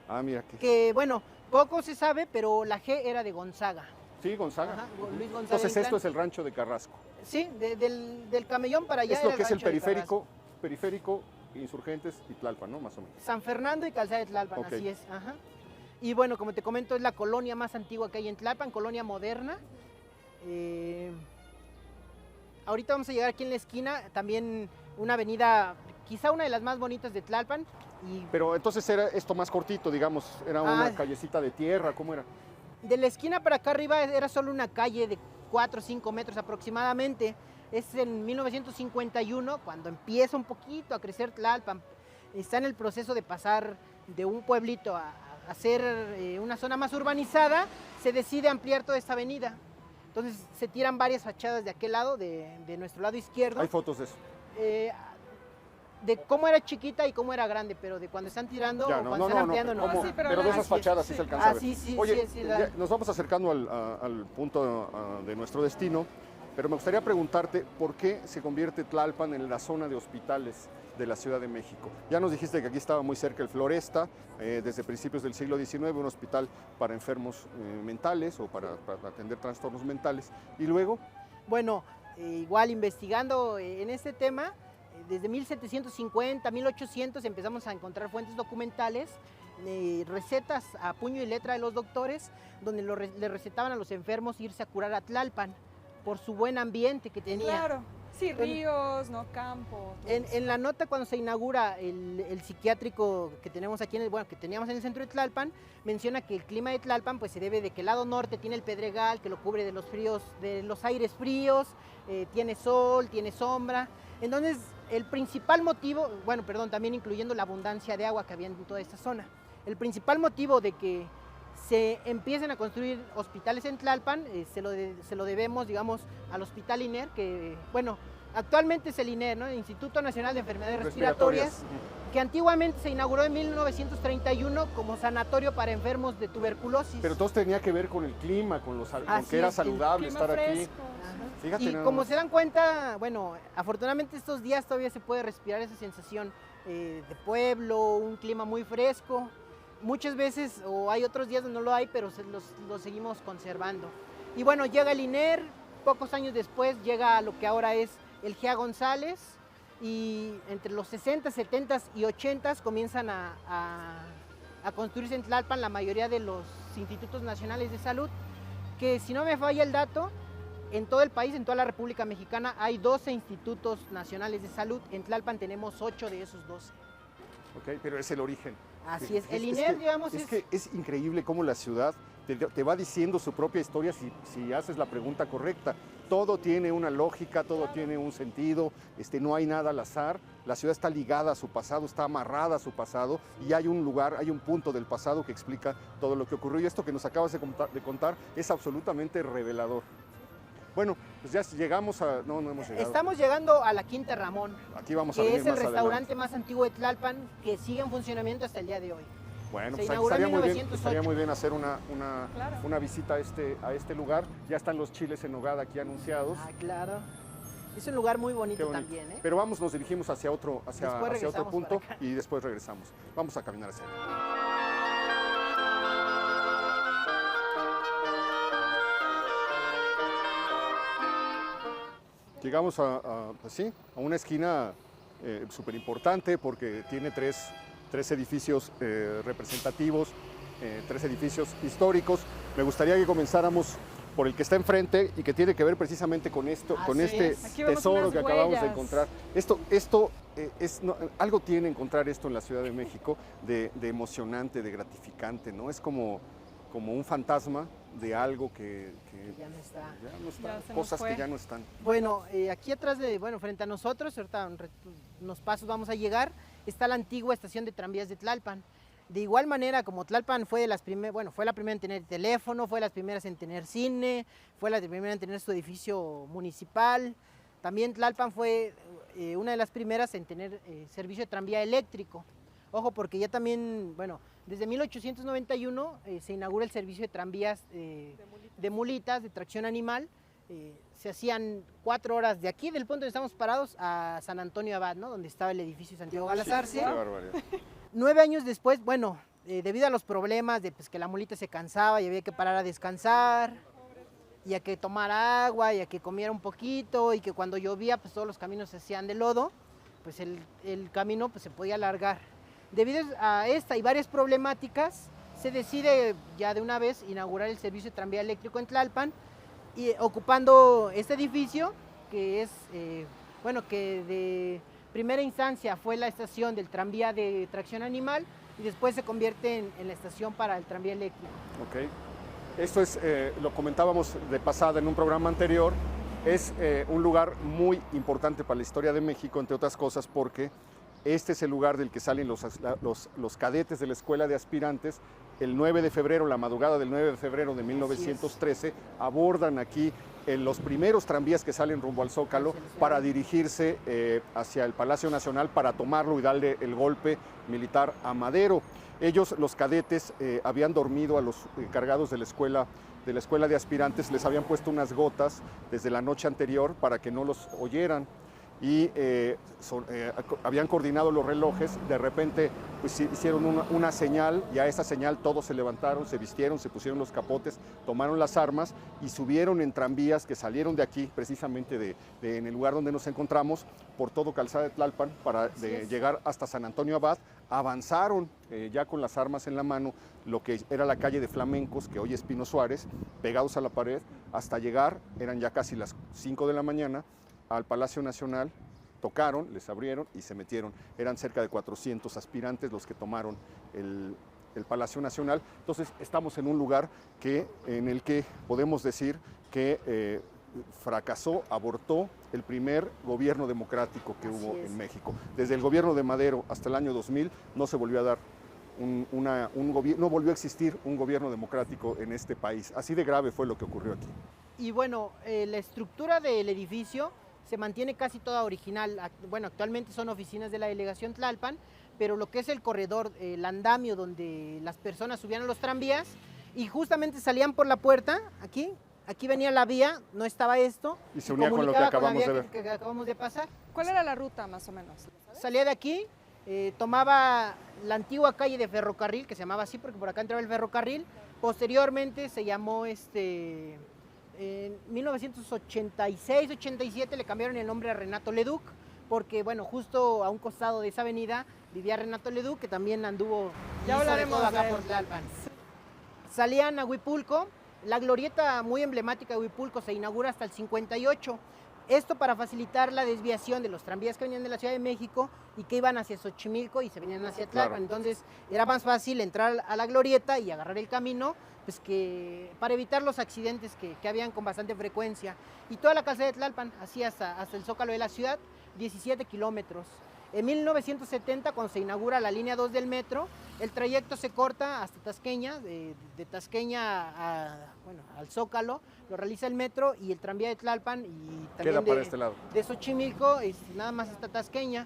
Ah, mira aquí. Que, bueno, poco se sabe, pero la G era de Gonzaga. Sí, Gonzaga. Ajá, Luis Gonzaga Entonces Inclán. esto es el rancho de Carrasco. Sí, del Camellón para allá. Es lo era que es el rancho de periférico, Insurgentes y Tlalpan, ¿no? Más o menos. Carrasco. San Fernando y Calzada de Tlalpan, Ok. así es. Ajá. Y bueno, como te comento, es la colonia más antigua que hay en Tlalpan, colonia moderna. Ahorita vamos a llegar aquí en la esquina, también una avenida, quizá una de las más bonitas de Tlalpan. Y Pero entonces era esto más cortito, digamos, era una Ah. callecita de tierra, ¿cómo era? de la esquina para acá arriba era solo una calle de 4 o 5 metros aproximadamente. Es en 1951 cuando empieza un poquito a crecer Tlalpan. Está en el proceso de pasar de un pueblito a ser una zona más urbanizada. Se decide ampliar toda esta avenida. Entonces se tiran varias fachadas de aquel lado, de nuestro lado izquierdo. Hay fotos de eso. De cómo era chiquita y cómo era grande, pero de cuando están tirando Ya, o no, cuando no, están no, ampliando no. ¿cómo? Sí, pero pero de la- esas así es, fachadas sí se alcanza a ver. sí, sí, Oye, sí, ya nos vamos acercando al punto de nuestro destino, pero me gustaría preguntarte por qué se convierte Tlalpan en la zona de hospitales de la Ciudad de México. Ya nos dijiste que aquí estaba muy cerca el Floresta, desde principios del siglo XIX, un hospital para enfermos mentales o para atender trastornos mentales. Y luego, Bueno, igual investigando en este tema, desde 1750, 1800 empezamos a encontrar fuentes documentales recetas a puño y letra de los doctores, donde le recetaban a los enfermos irse a curar a Tlalpan por su buen ambiente que tenía. Claro, sí, ríos, ¿no? Campo. En la nota cuando se inaugura el psiquiátrico que tenemos aquí, que teníamos en el centro de Tlalpan, menciona que el clima de Tlalpan pues se debe de que el lado norte tiene el pedregal que lo cubre de los fríos, de los aires fríos, tiene sol, tiene sombra. Entonces el principal motivo, también incluyendo la abundancia de agua que había en toda esta zona, el principal motivo de que se empiecen a construir hospitales en Tlalpan, se lo debemos, digamos, al Hospital INER, que, actualmente es el INER, ¿no? El Instituto Nacional de Enfermedades Respiratorias, que antiguamente se inauguró en 1931 como sanatorio para enfermos de tuberculosis. Pero todo tenía que ver con el clima, con que era saludable estar aquí. Fíjate, y como se dan cuenta, afortunadamente estos días todavía se puede respirar esa sensación de pueblo, un clima muy fresco. Muchas veces, o hay otros días donde no lo hay, pero los seguimos conservando. Y llega el INER, pocos años después llega lo que ahora es el GEA González, y entre los 60, 70 y 80 comienzan a construirse en Tlalpan la mayoría de los institutos nacionales de salud, que si no me falla el dato, en todo el país, en toda la República Mexicana, hay 12 institutos nacionales de salud. En Tlalpan tenemos 8 de esos 12. Ok, pero es el origen. Así es. El INER, digamos, es que es increíble cómo la ciudad te va diciendo su propia historia si haces la pregunta correcta. Todo tiene una lógica, todo tiene un sentido, no hay nada al azar. La ciudad está ligada a su pasado, está amarrada a su pasado, y hay un lugar, hay un punto del pasado que explica todo lo que ocurrió. Y esto que nos acabas de contar es absolutamente revelador. Bueno, pues ya llegamos a... No hemos llegado. Estamos llegando a la Quinta Ramón. Aquí vamos a que venir es el más restaurante adelante. más antiguo de Tlalpan, que sigue en funcionamiento hasta el día de hoy. Bueno, Se pues inauguró en estaría 1908. muy bien hacer Claro. una visita a este lugar. Ya están los chiles en nogada aquí anunciados. Ah, claro. Es un lugar muy bonito, Qué bonito. También, ¿eh? Pero nos dirigimos hacia otro punto para acá. y después regresamos. Vamos a caminar hacia allá. Llegamos a una esquina súper importante porque tiene tres edificios representativos, 3 edificios históricos. Me gustaría que comenzáramos por el que está enfrente y que tiene que ver precisamente con esto, con este tesoro que acabamos de encontrar. Algo tiene encontrar esto en la Ciudad de México de emocionante, de gratificante, ¿no? Es como un fantasma de algo que ya no está. Cosas que ya no están. Aquí atrás frente a nosotros, ahorita unos pasos vamos a llegar, está la antigua estación de tranvías de Tlalpan. De igual manera, como Tlalpan fue la primera en tener teléfono, fue las primeras en tener cine, fue la primera en tener su edificio municipal. También Tlalpan fue una de las primeras en tener servicio de tranvía eléctrico. Ojo, porque ya también, desde 1891 se inaugura el servicio de tranvías de mulitas, de tracción animal. Se hacían 4 horas de aquí, del punto donde estamos parados, a San Antonio Abad, ¿no? Donde estaba el edificio Santiago Galazarse. Qué barbaridad. 9 años después, debido a los problemas de que la mulita se cansaba y había que parar a descansar, y a que tomar agua, y a que comiera un poquito, y que cuando llovía, pues todos los caminos se hacían de lodo, pues el camino se podía alargar. Debido a esta y varias problemáticas, se decide ya de una vez inaugurar el servicio de tranvía eléctrico en Tlalpan, y ocupando este edificio, que es, que de primera instancia fue la estación del tranvía de tracción animal, y después se convierte en la estación para el tranvía eléctrico. Ok. Esto es, lo comentábamos de pasada en un programa anterior, es un lugar muy importante para la historia de México, entre otras cosas, porque este es el lugar del que salen los cadetes de la Escuela de Aspirantes. El 9 de febrero, la madrugada del 9 de febrero de 1913, abordan aquí los primeros tranvías que salen rumbo al Zócalo para dirigirse hacia el Palacio Nacional para tomarlo y darle el golpe militar a Madero. Ellos, los cadetes, habían dormido a los encargados de la escuela de aspirantes, les habían puesto unas gotas desde la noche anterior para que no los oyeran. y habían coordinado los relojes. De repente pues hicieron una señal, y a esa señal todos se levantaron, se vistieron, se pusieron los capotes, tomaron las armas y subieron en tranvías que salieron de aquí, precisamente en el lugar donde nos encontramos, por todo Calzada de Tlalpan, para llegar hasta San Antonio Abad. Avanzaron ya con las armas en la mano, lo que era la calle de Flamencos, que hoy es Pino Suárez, pegados a la pared, hasta llegar, eran ya casi las 5 de la mañana, al Palacio Nacional. Tocaron, les abrieron y se metieron. Eran cerca de 400 aspirantes los que tomaron el Palacio Nacional. Entonces estamos en un lugar en el que podemos decir que fracasó, abortó el primer gobierno democrático que hubo en México. Desde el gobierno de Madero hasta el año 2000 no se volvió a dar no volvió a existir un gobierno democrático en este país. Así de grave fue lo que ocurrió aquí. Y bueno, la estructura del edificio se mantiene casi toda original. Bueno, actualmente son oficinas de la delegación Tlalpan, pero lo que es el corredor, el andamio donde las personas subían a los tranvías y justamente salían por la puerta, aquí venía la vía, no estaba esto. Y se unía con lo que acabamos de ver. Que acabamos de pasar. ¿Cuál era la ruta más o menos? Salía de aquí, tomaba la antigua calle de ferrocarril, que se llamaba así porque por acá entraba el ferrocarril. Posteriormente se llamó en 1986-87 le cambiaron el nombre a Renato Leduc, porque bueno, justo a un costado de esa avenida vivía Renato Leduc, que también anduvo ya hablaremos acá por Tlalpan. Salían a Huipulco, la glorieta muy emblemática de Huipulco se inaugura hasta el 58. Esto para facilitar la desviación de los tranvías que venían de la Ciudad de México y que iban hacia Xochimilco y se venían hacia Tlalpan. Claro. Entonces era más fácil entrar a la glorieta y agarrar el camino, pues que para evitar los accidentes que habían con bastante frecuencia. Y toda la calzada de Tlalpan, así hasta el Zócalo de la ciudad, 17 kilómetros. En 1970, cuando se inaugura la línea 2 del metro, el trayecto se corta hasta Tasqueña, de Tasqueña al Zócalo, lo realiza el metro y el tranvía de Tlalpan y también para este lado. De Xochimilco, nada más hasta Tasqueña.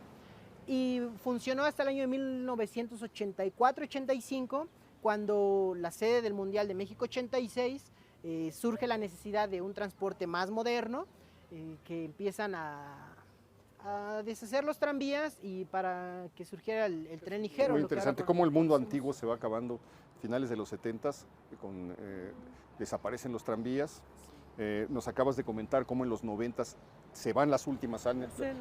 Y funcionó hasta el año de 1984-85, cuando la sede del Mundial de México 86 surge la necesidad de un transporte más moderno, que empiezan a deshacer los tranvías y para que surgiera el tren ligero. Muy interesante cómo el mundo antiguo se va acabando. Finales de los 70s, desaparecen los tranvías. Nos acabas de comentar cómo en los 90s se van las últimas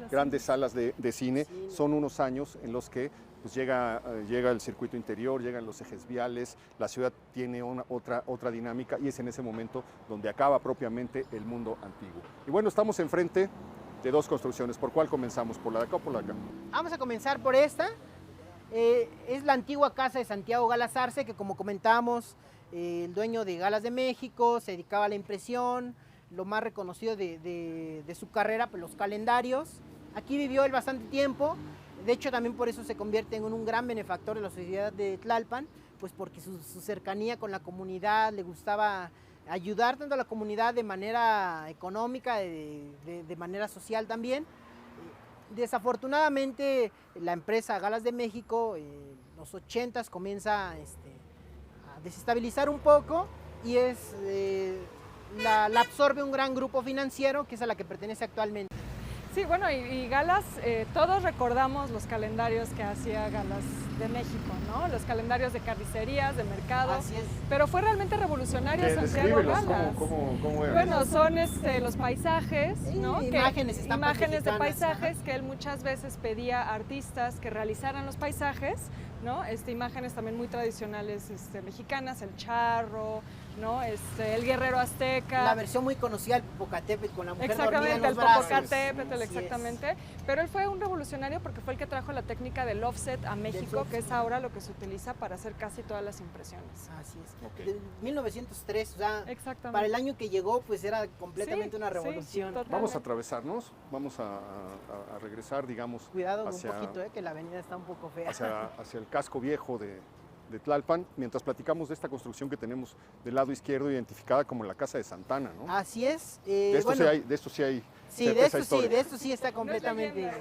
grandes salas de cine. Son unos años en los que pues, llega el circuito interior, llegan los ejes viales, la ciudad tiene otra dinámica y es en ese momento donde acaba propiamente el mundo antiguo. Y bueno, estamos enfrente de dos construcciones. ¿Por cuál comenzamos? ¿Por la de acá o por la de acá? Vamos a comenzar por esta. Es la antigua casa de Santiago Galas Arce, que como comentábamos, el dueño de Galas de México, se dedicaba a la impresión, lo más reconocido de su carrera, pues los calendarios. Aquí vivió él bastante tiempo, de hecho también por eso se convierte en un gran benefactor de la sociedad de Tlalpan, pues porque su cercanía con la comunidad, le gustaba ayudar tanto a la comunidad de manera económica, de manera social también. Desafortunadamente la empresa Galas de México en los 80s comienza a desestabilizar un poco y la absorbe un gran grupo financiero que es a la que pertenece actualmente. Sí, bueno, y Galas, todos recordamos los calendarios que hacía Galas de México, ¿no? Los calendarios de carnicerías, de mercado. Así es. Pero fue realmente revolucionario Santiago Galas. ¿Cómo eran? Bueno, son los paisajes, ¿no? Imágenes de paisajes que él muchas veces pedía a artistas que realizaran los paisajes, ¿no? Imágenes también muy tradicionales mexicanas, el charro, ¿no? El guerrero azteca. La versión muy conocida del Popocatépetl con la mujer dormida en los el brazos. Popocatépetl, exactamente. Pero él fue un revolucionario porque fue el que trajo la técnica del offset a México, que es ahora lo que se utiliza para hacer casi todas las impresiones. Así es. Okay. De 1903, o sea, exactamente. Para el año que llegó, pues era completamente una revolución. Sí, vamos a atravesarnos, vamos a regresar, digamos. Cuidado un poquito, que la avenida está un poco fea. Hacia el casco viejo de Tlalpan, mientras platicamos de esta construcción que tenemos del lado izquierdo identificada como la Casa de Santana, ¿no? Así es. De esto sí hay. Sí, de esto sí está completamente.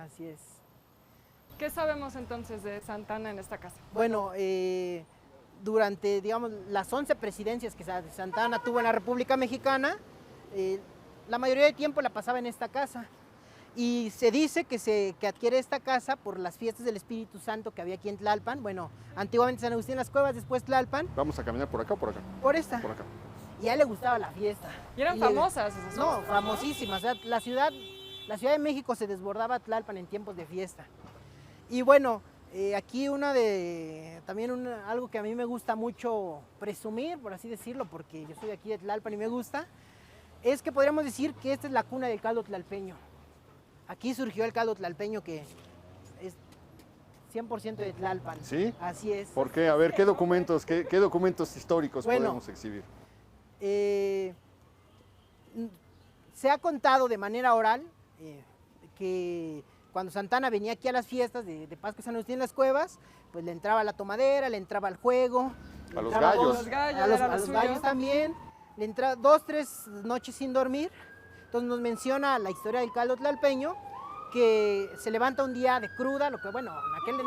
Así es. ¿Qué sabemos entonces de Santana en esta casa? Bueno, durante, digamos, las 11 presidencias que Santana tuvo en la República Mexicana, la mayoría del tiempo la pasaba en esta casa. Y se dice que adquiere esta casa por las fiestas del Espíritu Santo que había aquí en Tlalpan. Bueno, antiguamente San Agustín de las Cuevas, después Tlalpan. ¿Vamos a caminar por acá o por acá? Por esta. Por acá. Y a él le gustaba la fiesta. Y eran famosas esas No, fiestas, famosísimas. O sea, la Ciudad de México se desbordaba Tlalpan en tiempos de fiesta. Y bueno, aquí algo que a mí me gusta mucho presumir, por así decirlo, porque yo soy de aquí de Tlalpan y me gusta, es que podríamos decir que esta es la cuna del caldo tlalpeño. Aquí surgió el caldo tlalpeño, que es 100% de Tlalpan. ¿Sí? Así es. ¿Por qué? A ver, ¿qué documentos históricos Bueno, podemos exhibir? Se ha contado de manera oral que cuando Santa Anna venía aquí a las fiestas de Pascua y San Agustín en las Cuevas, pues le entraba a la tomadera, le entraba al juego. A los entraba gallos. A los gallos, a los, era lo a los suyo. gallos también. Le entraba 2, 3 noches sin dormir. Entonces nos menciona la historia del caldo tlalpeño, que se levanta un día de cruda, lo que bueno,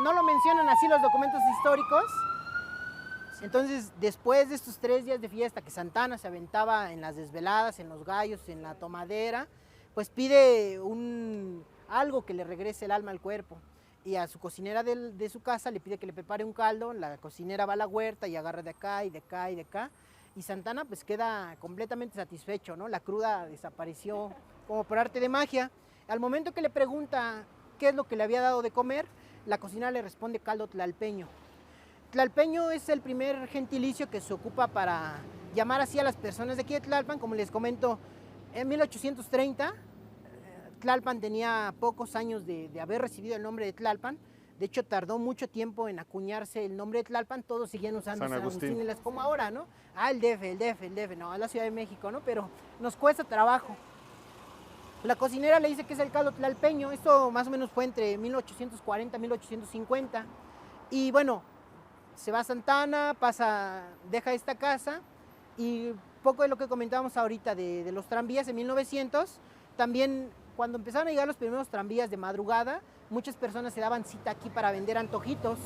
no lo mencionan así los documentos históricos. Entonces, después de estos 3 días de fiesta que Santa Anna se aventaba en las desveladas, en los gallos, en la tomadera, pues pide algo que le regrese el alma al cuerpo. Y a su cocinera de su casa le pide que le prepare un caldo, la cocinera va a la huerta y agarra de acá y de acá y de acá. Y Santa Anna pues queda completamente satisfecho, ¿no? La cruda desapareció como por arte de magia. Al momento que le pregunta qué es lo que le había dado de comer, la cocinera le responde caldo tlalpeño. Tlalpeño es el primer gentilicio que se ocupa para llamar así a las personas de aquí de Tlalpan. Como les comento, en 1830 Tlalpan tenía pocos años de haber recibido el nombre de Tlalpan. De hecho, tardó mucho tiempo en acuñarse el nombre de Tlalpan. Todos seguían usando San Agustín y las, como ahora, ¿no? El DF, no, es la Ciudad de México, ¿no? Pero nos cuesta trabajo. La cocinera le dice que es el caldo tlalpeño. Esto más o menos fue entre 1840 y 1850. Y bueno, se va a Santa Anna, deja esta casa, y poco de lo que comentábamos ahorita de los tranvías en 1900, también cuando empezaron a llegar los primeros tranvías de madrugada, muchas personas se daban cita aquí para vender antojitos.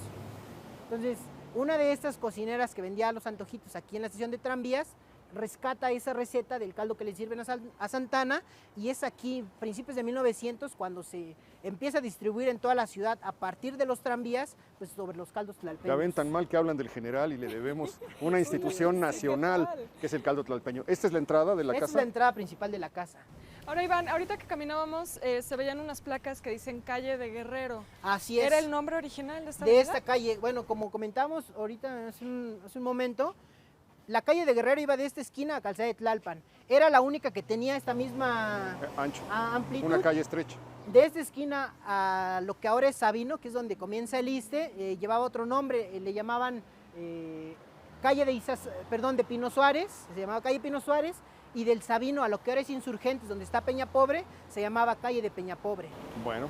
Entonces, una de estas cocineras que vendía los antojitos aquí en la estación de tranvías, rescata esa receta del caldo que le sirven a Santa Anna, y es aquí, principios de 1900, cuando se empieza a distribuir en toda la ciudad a partir de los tranvías, pues sobre los caldos tlalpeños. Ya ven tan mal que hablan del general y le debemos una institución nacional que es el caldo tlalpeño. ¿Esta es la entrada de la casa? Esta es la entrada principal de la casa. Ahora, Iván, ahorita que caminábamos, se veían unas placas que dicen Calle de Guerrero. Así es. ¿Era el nombre original de esta de avenida? esta calle? Bueno, como comentamos ahorita hace un momento, la calle de Guerrero iba de esta esquina a Calzada de Tlalpan. Era la única que tenía esta misma Ancho. amplitud. Una calle estrecha. De esta esquina a lo que ahora es Sabino, que es donde comienza el Iste, llevaba otro nombre, le llamaban calle de Pino Suárez, se llamaba calle Pino Suárez, y del Sabino a lo que ahora es Insurgentes, donde está Peña Pobre, se llamaba calle de Peña Pobre. Bueno.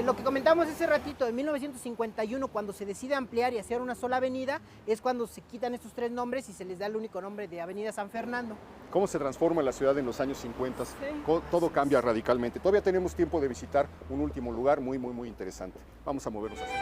Lo que comentamos ese ratito, en 1951, cuando se decide ampliar y hacer una sola avenida, es cuando se quitan estos 3 nombres y se les da el único nombre de Avenida San Fernando. ¿Cómo se transforma la ciudad en los años 50? Sí. Todo cambia radicalmente. Todavía tenemos tiempo de visitar un último lugar muy interesante. Vamos a movernos así.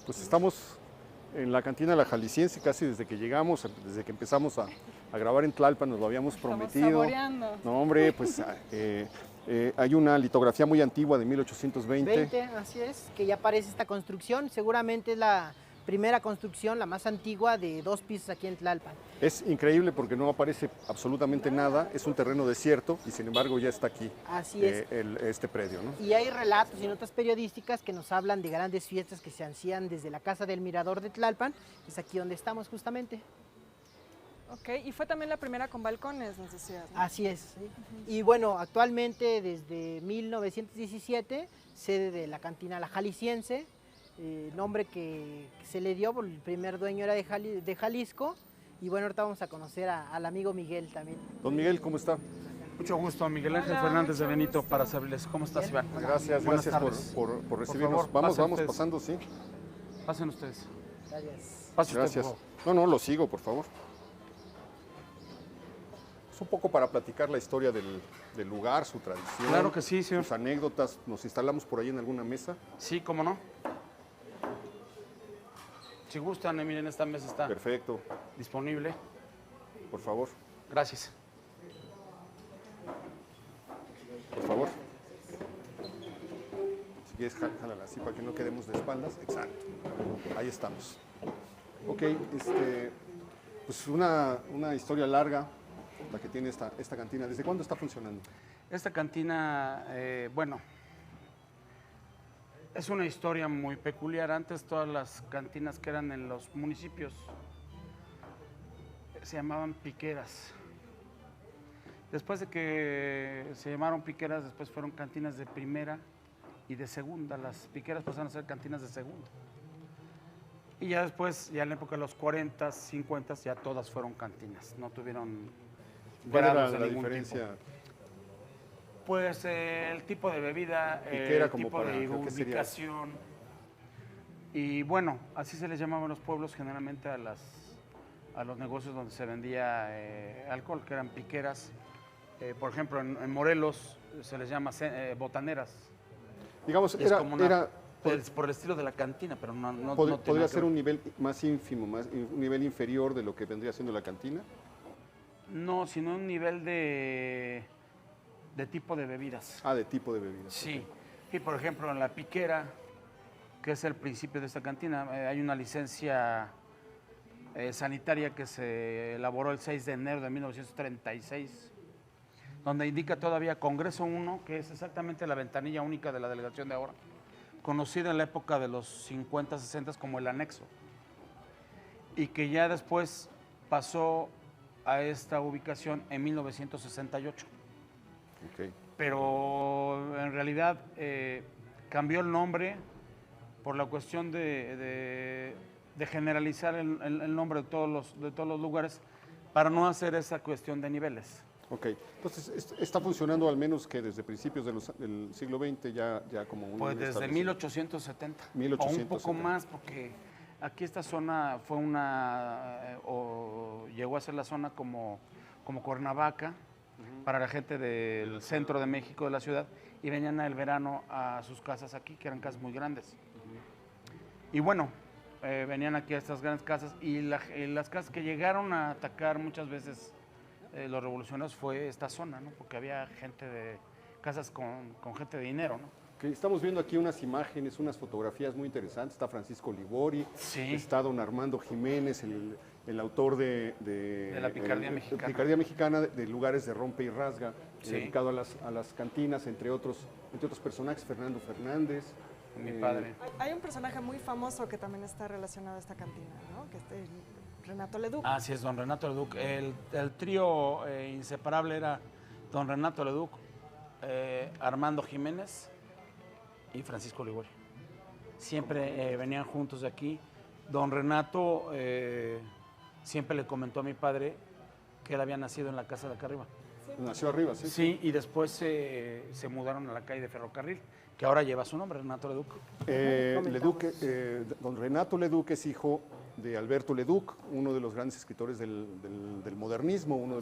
Pues estamos en la cantina La Jalisciense casi desde que llegamos, desde que empezamos a grabar en Tlalpan, nos lo habíamos prometido. Estamos saboreando. No, hombre, pues hay una litografía muy antigua de 1820. Así es, que ya aparece esta construcción, seguramente es la primera construcción, la más antigua, de 2 pisos aquí en Tlalpan. Es increíble porque no aparece absolutamente nada, es un terreno desierto y sin embargo ya está aquí Así es. este predio, ¿no? Y hay relatos y notas periodísticas que nos hablan de grandes fiestas que se hacían desde la Casa del Mirador de Tlalpan, es aquí donde estamos justamente. Ok, y fue también la primera con balcones, nos decías, ¿no? Así es. Y bueno, actualmente desde 1917, sede de la cantina La Jalisciense, nombre que se le dio, porque el primer dueño era de Jalisco. Y bueno, ahorita vamos a conocer al amigo Miguel también. Don Miguel, ¿cómo está? Mucho gusto, Miguel Ángel Hola, Fernández de mucho Benito, gusto. para servirles. ¿Cómo estás, Iván? Gracias, Buenas gracias tardes. por recibirnos. favor, Vamos pasen ustedes. pasando, sí. Pasen ustedes. Gracias. Pase usted, Gracias. por favor. No, lo sigo, por favor. Es un poco para platicar la historia del lugar, su tradición. Claro que sí, señor. Sus anécdotas. Nos instalamos por ahí en alguna mesa. Sí, cómo no. Si gustan, miren, esta mesa está Perfecto, disponible. por favor, Gracias. por favor. Si quieres, jálala así para que no quedemos de espaldas. Exacto. Ahí estamos. Ok, pues una historia larga, la que tiene esta cantina. ¿Desde cuándo está funcionando? Esta cantina, bueno, es una historia muy peculiar. Antes todas las cantinas que eran en los municipios se llamaban piqueras. Después de que se llamaron piqueras, después fueron cantinas de primera y de segunda. Las piqueras pasaron a ser cantinas de segunda. Y ya después, ya en la época de los 40, 50, ya todas fueron cantinas. No tuvieron ¿Cuál era grados de la ningún diferencia? tipo. Pues el tipo de bebida, Piquera, el como tipo para- de ¿qué sería? ubicación. Y bueno, así se les llamaba en los pueblos generalmente a los negocios donde se vendía alcohol, que eran piqueras. Por ejemplo, en Morelos se les llama botaneras. Digamos, Es como una- era por el estilo de la cantina, pero no tiene podría nada que ser ver. un nivel más ínfimo, un nivel inferior de lo que vendría siendo la cantina. No, sino un nivel de tipo de bebidas. Ah, de tipo de bebidas. Sí. Y por ejemplo, en la piquera, que es el principio de esta cantina, hay una licencia sanitaria que se elaboró el 6 de enero de 1936, donde indica todavía Congreso 1, que es exactamente la ventanilla única de la delegación de ahora, conocida en la época de los 50, 60 como el anexo, y que ya después pasó a esta ubicación en 1968. Ok. Pero en realidad cambió el nombre por la cuestión de generalizar el nombre de todos los lugares para no hacer esa cuestión de niveles. Ok, entonces está funcionando al menos que desde principios del siglo XX ya como un Pues desde establecimiento. 1870, o un 1870. poco más, porque aquí esta zona fue o llegó a ser la zona como Cuernavaca, para la gente del centro de México, de la ciudad, y venían el verano a sus casas aquí, que eran casas muy grandes. Y bueno, venían aquí a estas grandes casas, y las casas que llegaron a atacar muchas veces los revolucionarios fue esta zona, ¿no? Porque había casas con gente de dinero, ¿no? Que estamos viendo aquí unas imágenes, unas fotografías muy interesantes. Está Francisco Ligori, Sí. está don Armando Jiménez, el autor de la Picardía Mexicana. Picardía Mexicana, de Lugares de Rompe y Rasga, Sí. dedicado a las cantinas, entre otros personajes, Fernando Fernández. Mi padre. Hay un personaje muy famoso que también está relacionado a esta cantina, ¿no? Que es Renato Leduc. Así es, don Renato Leduc. El trío inseparable era don Renato Leduc, Armando Jiménez y Francisco Ligori. Siempre venían juntos de aquí. Don Renato siempre le comentó a mi padre que él había nacido en la casa de acá arriba. Nació arriba, ¿sí? Sí, y después se mudaron a la calle de Ferrocarril, que ahora lleva su nombre, Renato Leduc. Leduc, don Renato Leduc es hijo de Alberto Leduc, uno de los grandes escritores del modernismo, uno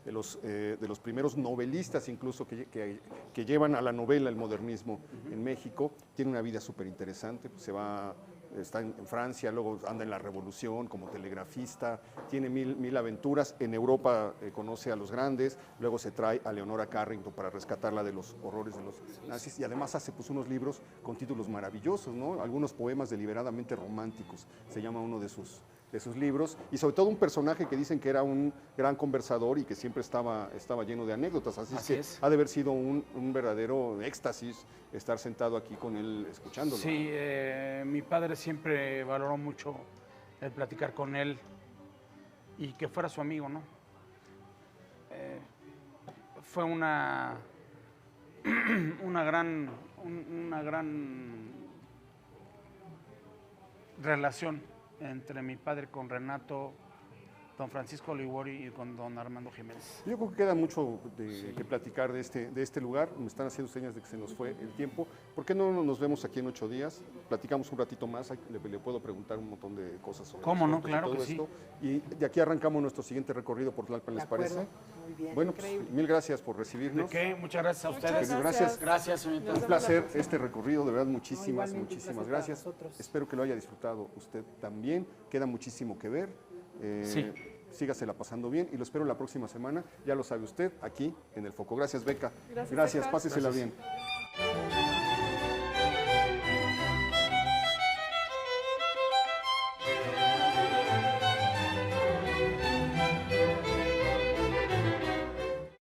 de los primeros novelistas incluso que llevan a la novela el modernismo en México. Tiene una vida súper interesante, pues se va está en Francia, luego anda en la Revolución como telegrafista, tiene mil aventuras. En Europa conoce a los grandes, luego se trae a Leonora Carrington para rescatarla de los horrores de los nazis y además hace pues, unos libros con títulos maravillosos, ¿no? Algunos poemas deliberadamente románticos, se llama uno de sus libros, y sobre todo un personaje que dicen que era un gran conversador y que siempre estaba lleno de anécdotas, así que ha de haber sido un verdadero éxtasis estar sentado aquí con él escuchándolo. Sí, mi padre siempre valoró mucho el platicar con él y que fuera su amigo, ¿no? Fue una gran relación entre mi padre con Renato, don Francisco Liguori y con don Armando Jiménez. Yo creo que queda mucho que platicar de este lugar. Me están haciendo señas de que se nos fue el tiempo. ¿Por qué no nos vemos aquí en 8 días? Platicamos un ratito más, le puedo preguntar un montón de cosas sobre ¿Cómo no? todo Claro que esto. Y de aquí arrancamos nuestro siguiente recorrido por Tlalpan, ¿les parece? Muy bien, Bueno, pues, mil gracias por recibirnos. ¿De qué? Muchas gracias a Muchas ustedes. Gracias. Gracias, señorita. Un placer este recorrido, de verdad, muchísimas igualmente, un muchísimas placer para gracias. nosotros. Espero que lo haya disfrutado usted también. Queda muchísimo que ver. Sí. Sígasela pasando bien y lo espero la próxima semana, ya lo sabe usted, aquí en El Foco. Gracias, Beca. Gracias, Beca. Pásesela bien.